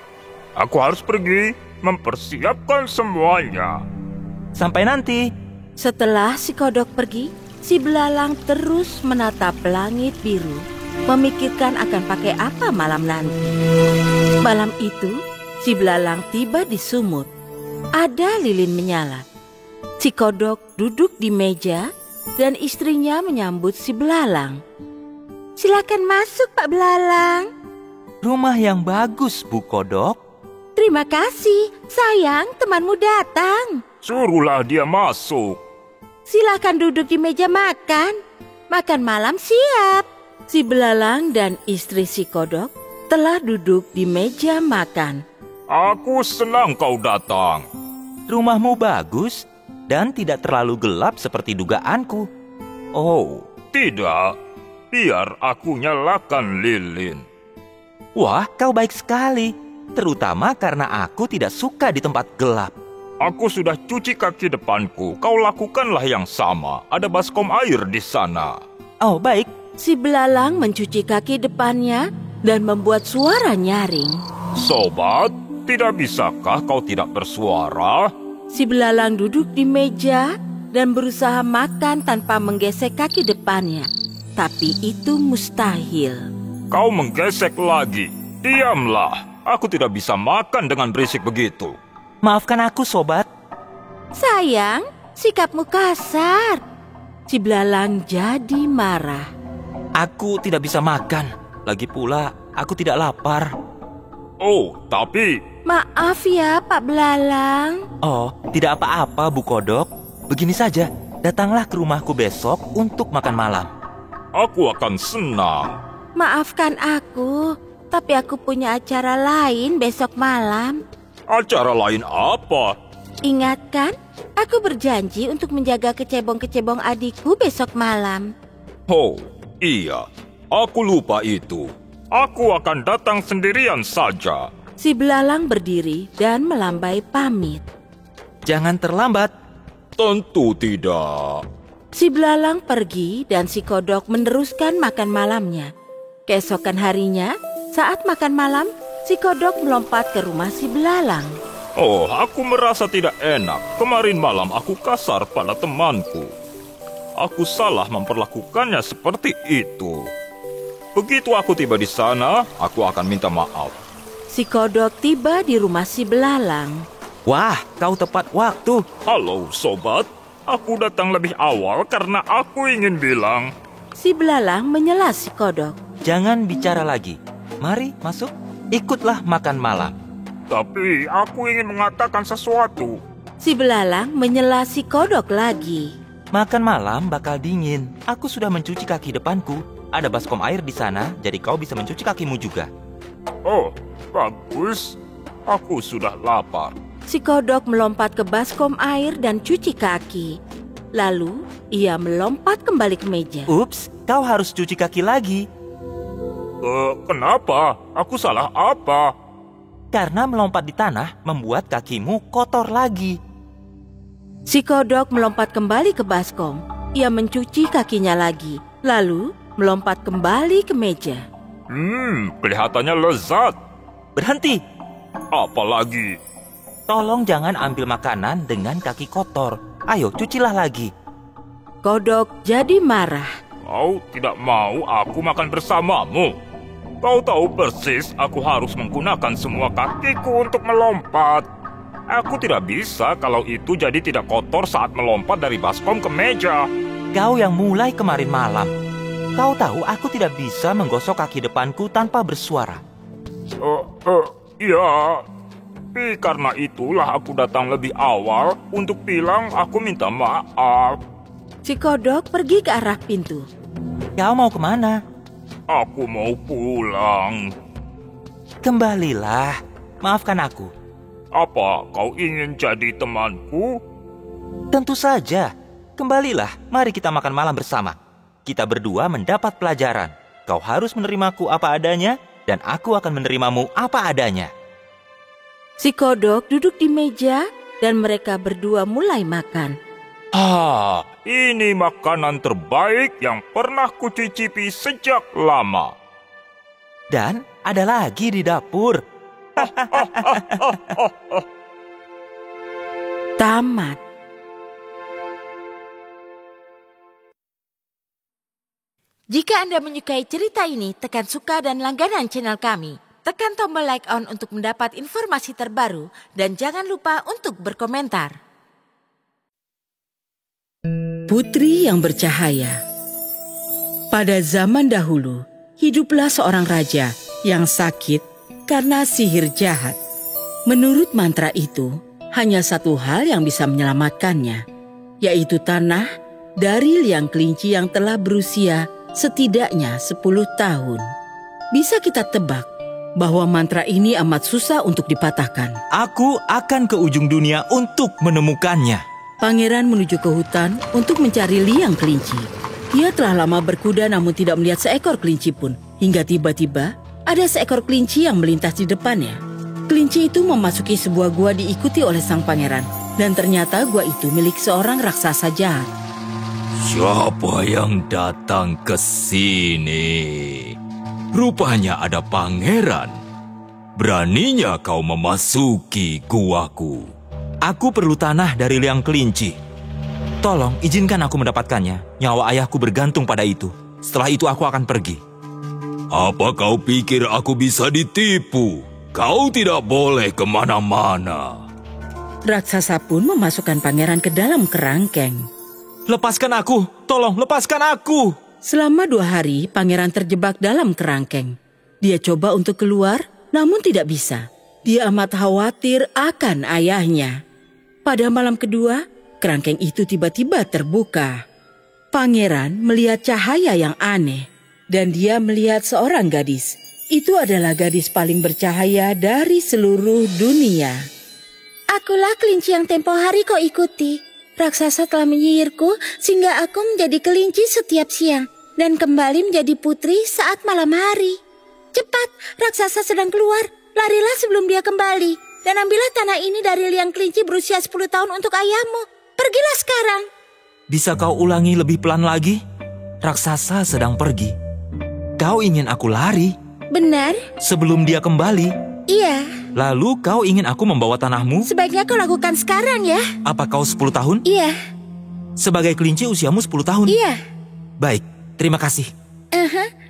aku harus pergi mempersiapkan semuanya.
Sampai nanti.
Setelah si kodok pergi, si belalang terus menatap langit biru, memikirkan akan pakai apa malam nanti. Malam itu, si belalang tiba di sumur. ada lilin menyala. Si kodok duduk di meja dan istrinya menyambut si belalang.
Silakan masuk, Pak Belalang.
Rumah yang bagus, Bu Kodok.
Terima kasih, sayang, temanmu datang.
Suruhlah dia masuk.
Silakan duduk di meja makan. Makan malam siap.
Si belalang dan istri si kodok telah duduk di meja makan.
Aku senang kau datang.
Rumahmu bagus dan tidak terlalu gelap seperti dugaanku.
Oh, tidak. Biar aku nyalakan lilin.
Wah, kau baik sekali. Terutama karena aku tidak suka di tempat gelap.
Aku sudah cuci kaki depanku. Kau lakukanlah yang sama. Ada baskom air di sana.
Oh, baik.
Si belalang mencuci kaki depannya dan membuat suara nyaring.
Sobat, tidak bisakah kau tidak bersuara?
Si belalang duduk di meja dan berusaha makan tanpa menggesek kaki depannya. Tapi itu mustahil.
Kau menggesek lagi. Diamlah. Aku tidak bisa makan dengan berisik begitu.
Maafkan aku, sobat.
Sayang, sikapmu kasar.
Si belalang jadi marah.
Aku tidak bisa makan. Lagi pula, aku tidak lapar.
Oh, tapi...
Maaf ya, Pak Belalang.
Oh, tidak apa-apa, Bu Kodok. Begini saja, datanglah ke rumahku besok untuk makan malam.
Aku akan senang.
Maafkan aku, tapi aku punya acara lain besok malam.
Acara lain apa?
Ingat kan, aku berjanji untuk menjaga kecebong-kecebong adikku besok malam.
Oh, iya. Aku lupa itu. Aku akan datang sendirian saja.
Si belalang berdiri dan melambai pamit.
Jangan terlambat.
Tentu tidak.
Si belalang pergi dan si kodok meneruskan makan malamnya. Keesokan harinya, saat makan malam, si kodok melompat ke rumah si belalang.
Oh, aku merasa tidak enak. Kemarin malam aku kasar pada temanku. Aku salah memperlakukannya seperti itu. Begitu aku tiba di sana, aku akan minta maaf.
Si kodok tiba di rumah si belalang.
Wah, kau tepat waktu.
Halo, sobat. Aku datang lebih awal karena aku ingin bilang.
Si belalang menyela si kodok.
Jangan bicara lagi. Mari masuk, ikutlah makan malam.
Tapi aku ingin mengatakan sesuatu.
Si belalang menyela si kodok lagi.
Makan malam bakal dingin. Aku sudah mencuci kaki depanku. Ada baskom air di sana, jadi kau bisa mencuci kakimu juga.
Oh, bagus. Aku sudah lapar.
Si kodok melompat ke baskom air dan cuci kaki. Lalu, ia melompat kembali ke meja.
Ups, kau harus cuci kaki lagi.
Kenapa? Aku salah apa?
Karena melompat di tanah membuat kakimu kotor lagi.
Si kodok melompat kembali ke baskom. Ia mencuci kakinya lagi. Lalu, melompat kembali ke meja.
Kelihatannya lezat.
Berhenti.
Apalagi?
Tolong jangan ambil makanan dengan kaki kotor. Ayo, cucilah lagi.
Kodok jadi marah.
Kau tidak mau aku makan bersamamu. Kau tahu persis aku harus menggunakan semua kakiku untuk melompat. Aku tidak bisa kalau itu jadi tidak kotor saat melompat dari baskom ke meja.
Kau yang mulai kemarin malam. Kau tahu aku tidak bisa menggosok kaki depanku tanpa bersuara.
Ya. Tapi karena itulah aku datang lebih awal untuk bilang aku minta maaf.
Si kodok pergi ke arah pintu.
Kau mau kemana?
Aku mau pulang.
Kembalilah. Maafkan aku.
Apa kau ingin jadi temanku?
Tentu saja. Kembalilah. Mari kita makan malam bersama. Kita berdua mendapat pelajaran. Kau harus menerimaku apa adanya, dan aku akan menerimamu apa adanya.
Si kodok duduk di meja dan mereka berdua mulai makan.
Ini makanan terbaik yang pernah kucicipi sejak lama.
Dan ada lagi di dapur.
Tamat.
Jika Anda menyukai cerita ini, tekan suka dan langganan channel kami.
tekan tombol like on untuk mendapat informasi terbaru dan jangan lupa untuk berkomentar.
Putri yang bercahaya. Pada zaman dahulu, hiduplah seorang raja yang sakit karena sihir jahat. Menurut mantra itu, hanya satu hal yang bisa menyelamatkannya, yaitu tanah dari liang kelinci yang telah berusia setidaknya 10 tahun. Bisa kita tebak bahwa mantra ini amat susah untuk dipatahkan.
Aku akan ke ujung dunia untuk menemukannya.
Pangeran menuju ke hutan untuk mencari liang kelinci. Dia telah lama berkuda namun tidak melihat seekor kelinci pun. Hingga tiba-tiba ada seekor kelinci yang melintas di depannya. Kelinci itu memasuki sebuah gua diikuti oleh sang pangeran. Dan ternyata gua itu milik seorang raksasa jahat.
Siapa yang datang ke sini? Rupanya ada pangeran. Beraninya kau memasuki guaku.
Aku perlu tanah dari liang kelinci. Tolong izinkan aku mendapatkannya. Nyawa ayahku bergantung pada itu. Setelah itu aku akan pergi.
Apa kau pikir aku bisa ditipu? Kau tidak boleh kemana-mana.
Raksasa pun memasukkan pangeran ke dalam kerangkeng.
Lepaskan aku! Tolong lepaskan aku!
Selama 2 hari, pangeran terjebak dalam kerangkeng. Dia coba untuk keluar, namun tidak bisa. Dia amat khawatir akan ayahnya. Pada malam kedua, kerangkeng itu tiba-tiba terbuka. Pangeran melihat cahaya yang aneh, dan dia melihat seorang gadis. Itu adalah gadis paling bercahaya dari seluruh dunia.
Akulah kelinci yang tempo hari kau ikuti. Raksasa telah menyihirku sehingga aku menjadi kelinci setiap siang dan kembali menjadi putri saat malam hari. Cepat, raksasa sedang keluar. Larilah sebelum dia kembali dan ambillah tanah ini dari liang kelinci berusia 10 tahun untuk ayahmu. Pergilah sekarang.
Bisa kau ulangi lebih pelan lagi? Raksasa sedang pergi. Kau ingin aku lari?
Benar?
Sebelum dia kembali?
Iya.
Lalu kau ingin aku membawa tanahmu?
Sebaiknya kau lakukan sekarang ya.
Apa kau 10 tahun?
Iya.
Sebagai kelinci usiamu 10 tahun?
Iya.
Baik, terima kasih.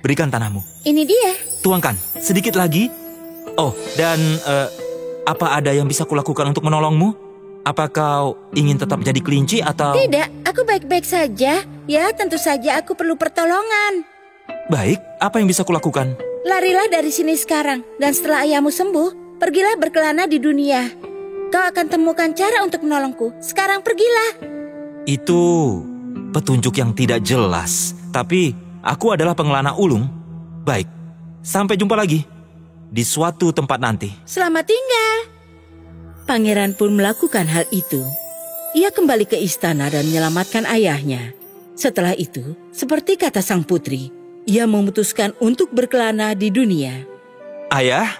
Berikan tanahmu.
Ini dia.
Tuangkan, sedikit lagi. Oh, dan apa ada yang bisa kulakukan untuk menolongmu? Apa kau ingin tetap jadi kelinci atau...
Tidak, aku baik-baik saja. Ya, tentu saja aku perlu pertolongan.
Baik, apa yang bisa kulakukan?
Larilah dari sini sekarang, dan setelah ayahmu sembuh, pergilah berkelana di dunia. Kau akan temukan cara untuk menolongku. Sekarang pergilah.
Itu petunjuk yang tidak jelas. Tapi aku adalah pengelana ulung. Baik, sampai jumpa lagi di suatu tempat nanti.
Selamat tinggal.
Pangeran pun melakukan hal itu. Ia kembali ke istana dan menyelamatkan ayahnya. Setelah itu, seperti kata sang putri, ia memutuskan untuk berkelana di dunia.
Ayah,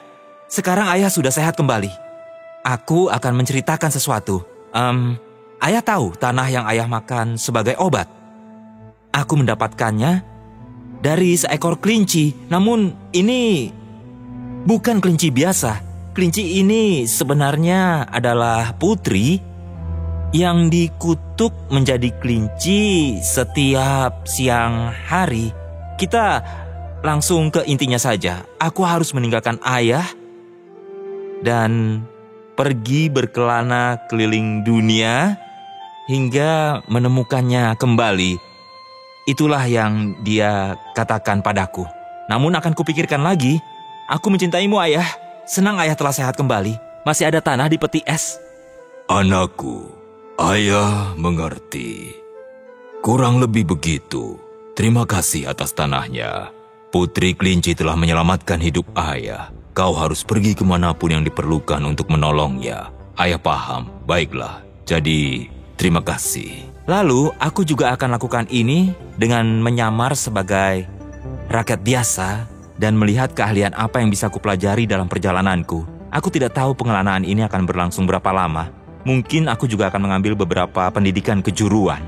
sekarang ayah sudah sehat kembali. Aku akan menceritakan sesuatu. Ayah tahu tanah yang ayah makan sebagai obat. Aku mendapatkannya dari seekor kelinci. Namun ini bukan kelinci biasa. Kelinci ini sebenarnya adalah putri yang dikutuk menjadi kelinci setiap siang hari. Kita langsung ke intinya saja. Aku harus meninggalkan ayah dan pergi berkelana keliling dunia hingga menemukannya kembali. Itulah yang dia katakan padaku. Namun akan kupikirkan lagi. Aku mencintaimu, ayah. Senang ayah telah sehat kembali. Masih ada tanah di peti es.
Anakku, ayah mengerti. Kurang lebih begitu. Terima kasih atas tanahnya. Putri kelinci telah menyelamatkan hidup ayah. Kau harus pergi kemanapun yang diperlukan untuk menolongnya. Ayah paham. Baiklah. Jadi, terima kasih.
Lalu, aku juga akan lakukan ini dengan menyamar sebagai rakyat biasa dan melihat keahlian apa yang bisa kupelajari dalam perjalananku. Aku tidak tahu pengelanaan ini akan berlangsung berapa lama. Mungkin aku juga akan mengambil beberapa pendidikan kejuruan.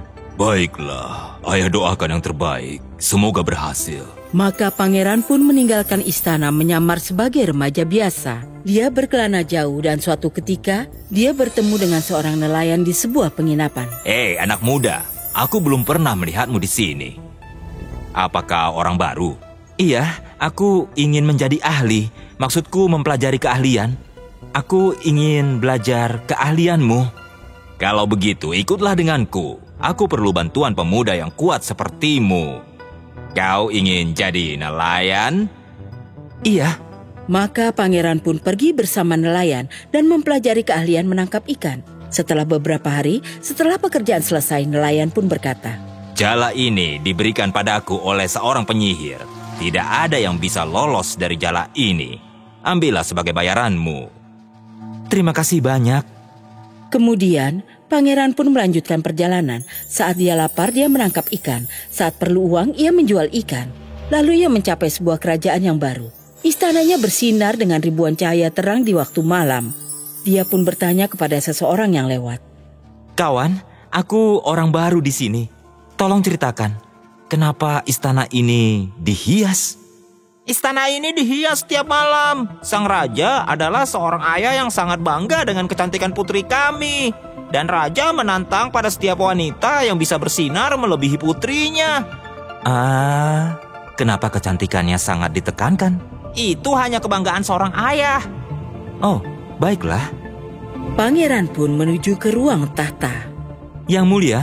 Baiklah, ayah doakan yang terbaik. Semoga berhasil.
Maka pangeran pun meninggalkan istana menyamar sebagai remaja biasa. Dia berkelana jauh dan suatu ketika dia bertemu dengan seorang nelayan di sebuah penginapan.
Hei, anak muda, aku belum pernah melihatmu di sini. Apakah orang baru? Iya, aku ingin menjadi ahli. Maksudku mempelajari keahlian. Aku ingin belajar keahlianmu. Kalau begitu, ikutlah denganku. Aku perlu bantuan pemuda yang kuat sepertimu. Kau ingin jadi nelayan? Iya.
Maka pangeran pun pergi bersama nelayan dan mempelajari keahlian menangkap ikan. Setelah beberapa hari, setelah pekerjaan selesai, nelayan pun berkata,
"Jala ini diberikan padaku oleh seorang penyihir. Tidak ada yang bisa lolos dari jala ini. Ambillah sebagai bayaranmu." Terima kasih banyak.
Kemudian, pangeran pun melanjutkan perjalanan. Saat dia lapar, dia menangkap ikan. Saat perlu uang, ia menjual ikan. Lalu ia mencapai sebuah kerajaan yang baru. Istananya bersinar dengan ribuan cahaya terang di waktu malam. Dia pun bertanya kepada seseorang yang lewat.
"Kawan, aku orang baru di sini. Tolong ceritakan, kenapa istana ini dihias?"
Istana ini dihias setiap malam. Sang raja adalah seorang ayah yang sangat bangga dengan kecantikan putri kami. Dan raja menantang pada setiap wanita yang bisa bersinar melebihi putrinya.
Kenapa kecantikannya sangat ditekankan?
Itu hanya kebanggaan seorang ayah.
Oh, baiklah.
Pangeran pun menuju ke ruang tahta.
Yang mulia,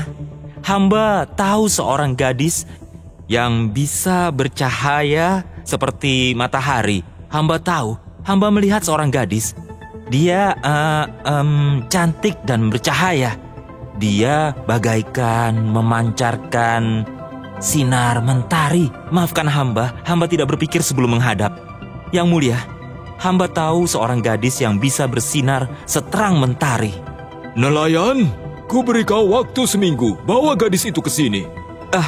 hamba tahu seorang gadis yang bisa bercahaya seperti matahari. Hamba tahu, hamba melihat seorang gadis. Dia cantik dan bercahaya. Dia bagaikan memancarkan sinar mentari. Maafkan hamba tidak berpikir sebelum menghadap. Yang mulia, hamba tahu seorang gadis yang bisa bersinar seterang mentari.
Nelayan, ku beri kau waktu seminggu. Bawa gadis itu ke sini.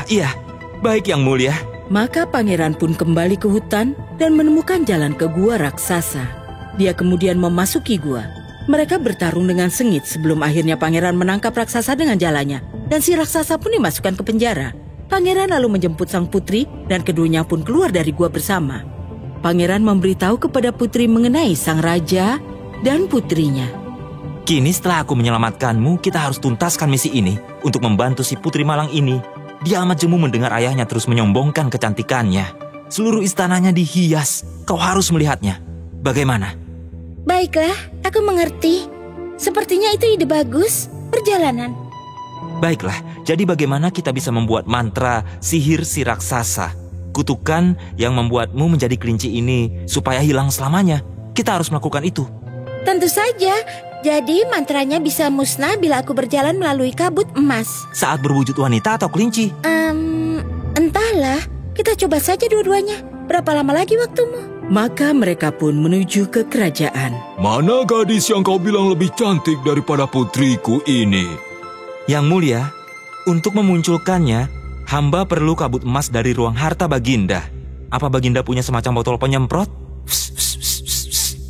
Iya, baik yang mulia.
Maka pangeran pun kembali ke hutan dan menemukan jalan ke gua raksasa. Dia kemudian memasuki gua. Mereka bertarung dengan sengit sebelum akhirnya pangeran menangkap raksasa dengan jalannya. Dan si raksasa pun dimasukkan ke penjara. Pangeran lalu menjemput sang putri dan keduanya pun keluar dari gua bersama. Pangeran memberitahu kepada putri mengenai sang raja dan putrinya.
Kini setelah aku menyelamatkanmu, kita harus tuntaskan misi ini untuk membantu si putri malang ini. Dia amat jemu mendengar ayahnya terus menyombongkan kecantikannya. Seluruh istananya dihias. Kau harus melihatnya. Bagaimana?
Baiklah, aku mengerti. Sepertinya itu ide bagus. Perjalanan.
Baiklah, jadi bagaimana kita bisa membuat mantra sihir si raksasa? Kutukan yang membuatmu menjadi kelinci ini supaya hilang selamanya. Kita harus melakukan itu.
Tentu saja. Jadi mantranya bisa musnah bila aku berjalan melalui kabut emas.
Saat berwujud wanita atau kelinci?
Entahlah. Kita coba saja dua-duanya. Berapa lama lagi waktumu?
Maka mereka pun menuju ke kerajaan.
Mana gadis yang kau bilang lebih cantik daripada putriku ini?
Yang mulia, untuk memunculkannya, hamba perlu kabut emas dari ruang harta Baginda. Apa Baginda punya semacam botol penyemprot?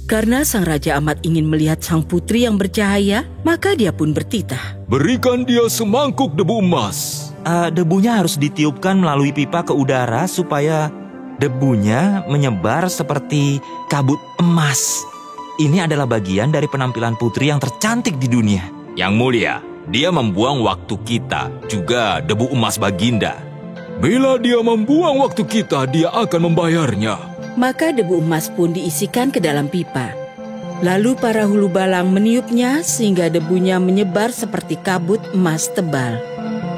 Karena sang raja amat ingin melihat sang putri yang bercahaya, maka dia pun bertitah.
Berikan dia semangkuk debu emas.
Debunya harus ditiupkan melalui pipa ke udara supaya debunya menyebar seperti kabut emas. Ini adalah bagian dari penampilan putri yang tercantik di dunia.
Yang mulia, dia membuang waktu kita, juga debu emas Baginda. Bila dia membuang waktu kita, dia akan membayarnya.
Maka debu emas pun diisikan ke dalam pipa. Lalu para hulu balang meniupnya sehingga debunya menyebar seperti kabut emas tebal.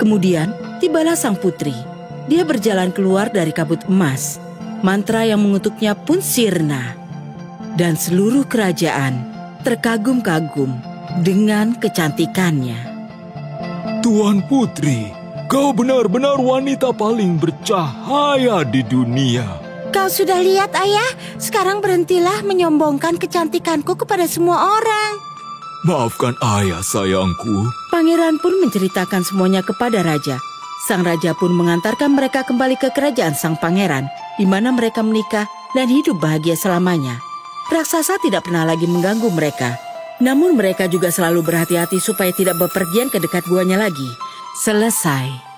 Kemudian tibalah sang putri. Dia berjalan keluar dari kabut emas. Mantra yang mengutuknya pun sirna. Dan seluruh kerajaan terkagum-kagum dengan kecantikannya.
Tuan Putri, kau benar-benar wanita paling bercahaya di dunia.
Kau sudah lihat, Ayah? Sekarang berhentilah menyombongkan kecantikanku kepada semua orang.
Maafkan ayah, sayangku.
Pangeran pun menceritakan semuanya kepada raja. Sang raja pun mengantarkan mereka kembali ke kerajaan sang pangeran, di mana mereka menikah dan hidup bahagia selamanya. Raksasa tidak pernah lagi mengganggu mereka. Namun mereka juga selalu berhati-hati supaya tidak bepergian ke dekat guanya lagi. Selesai.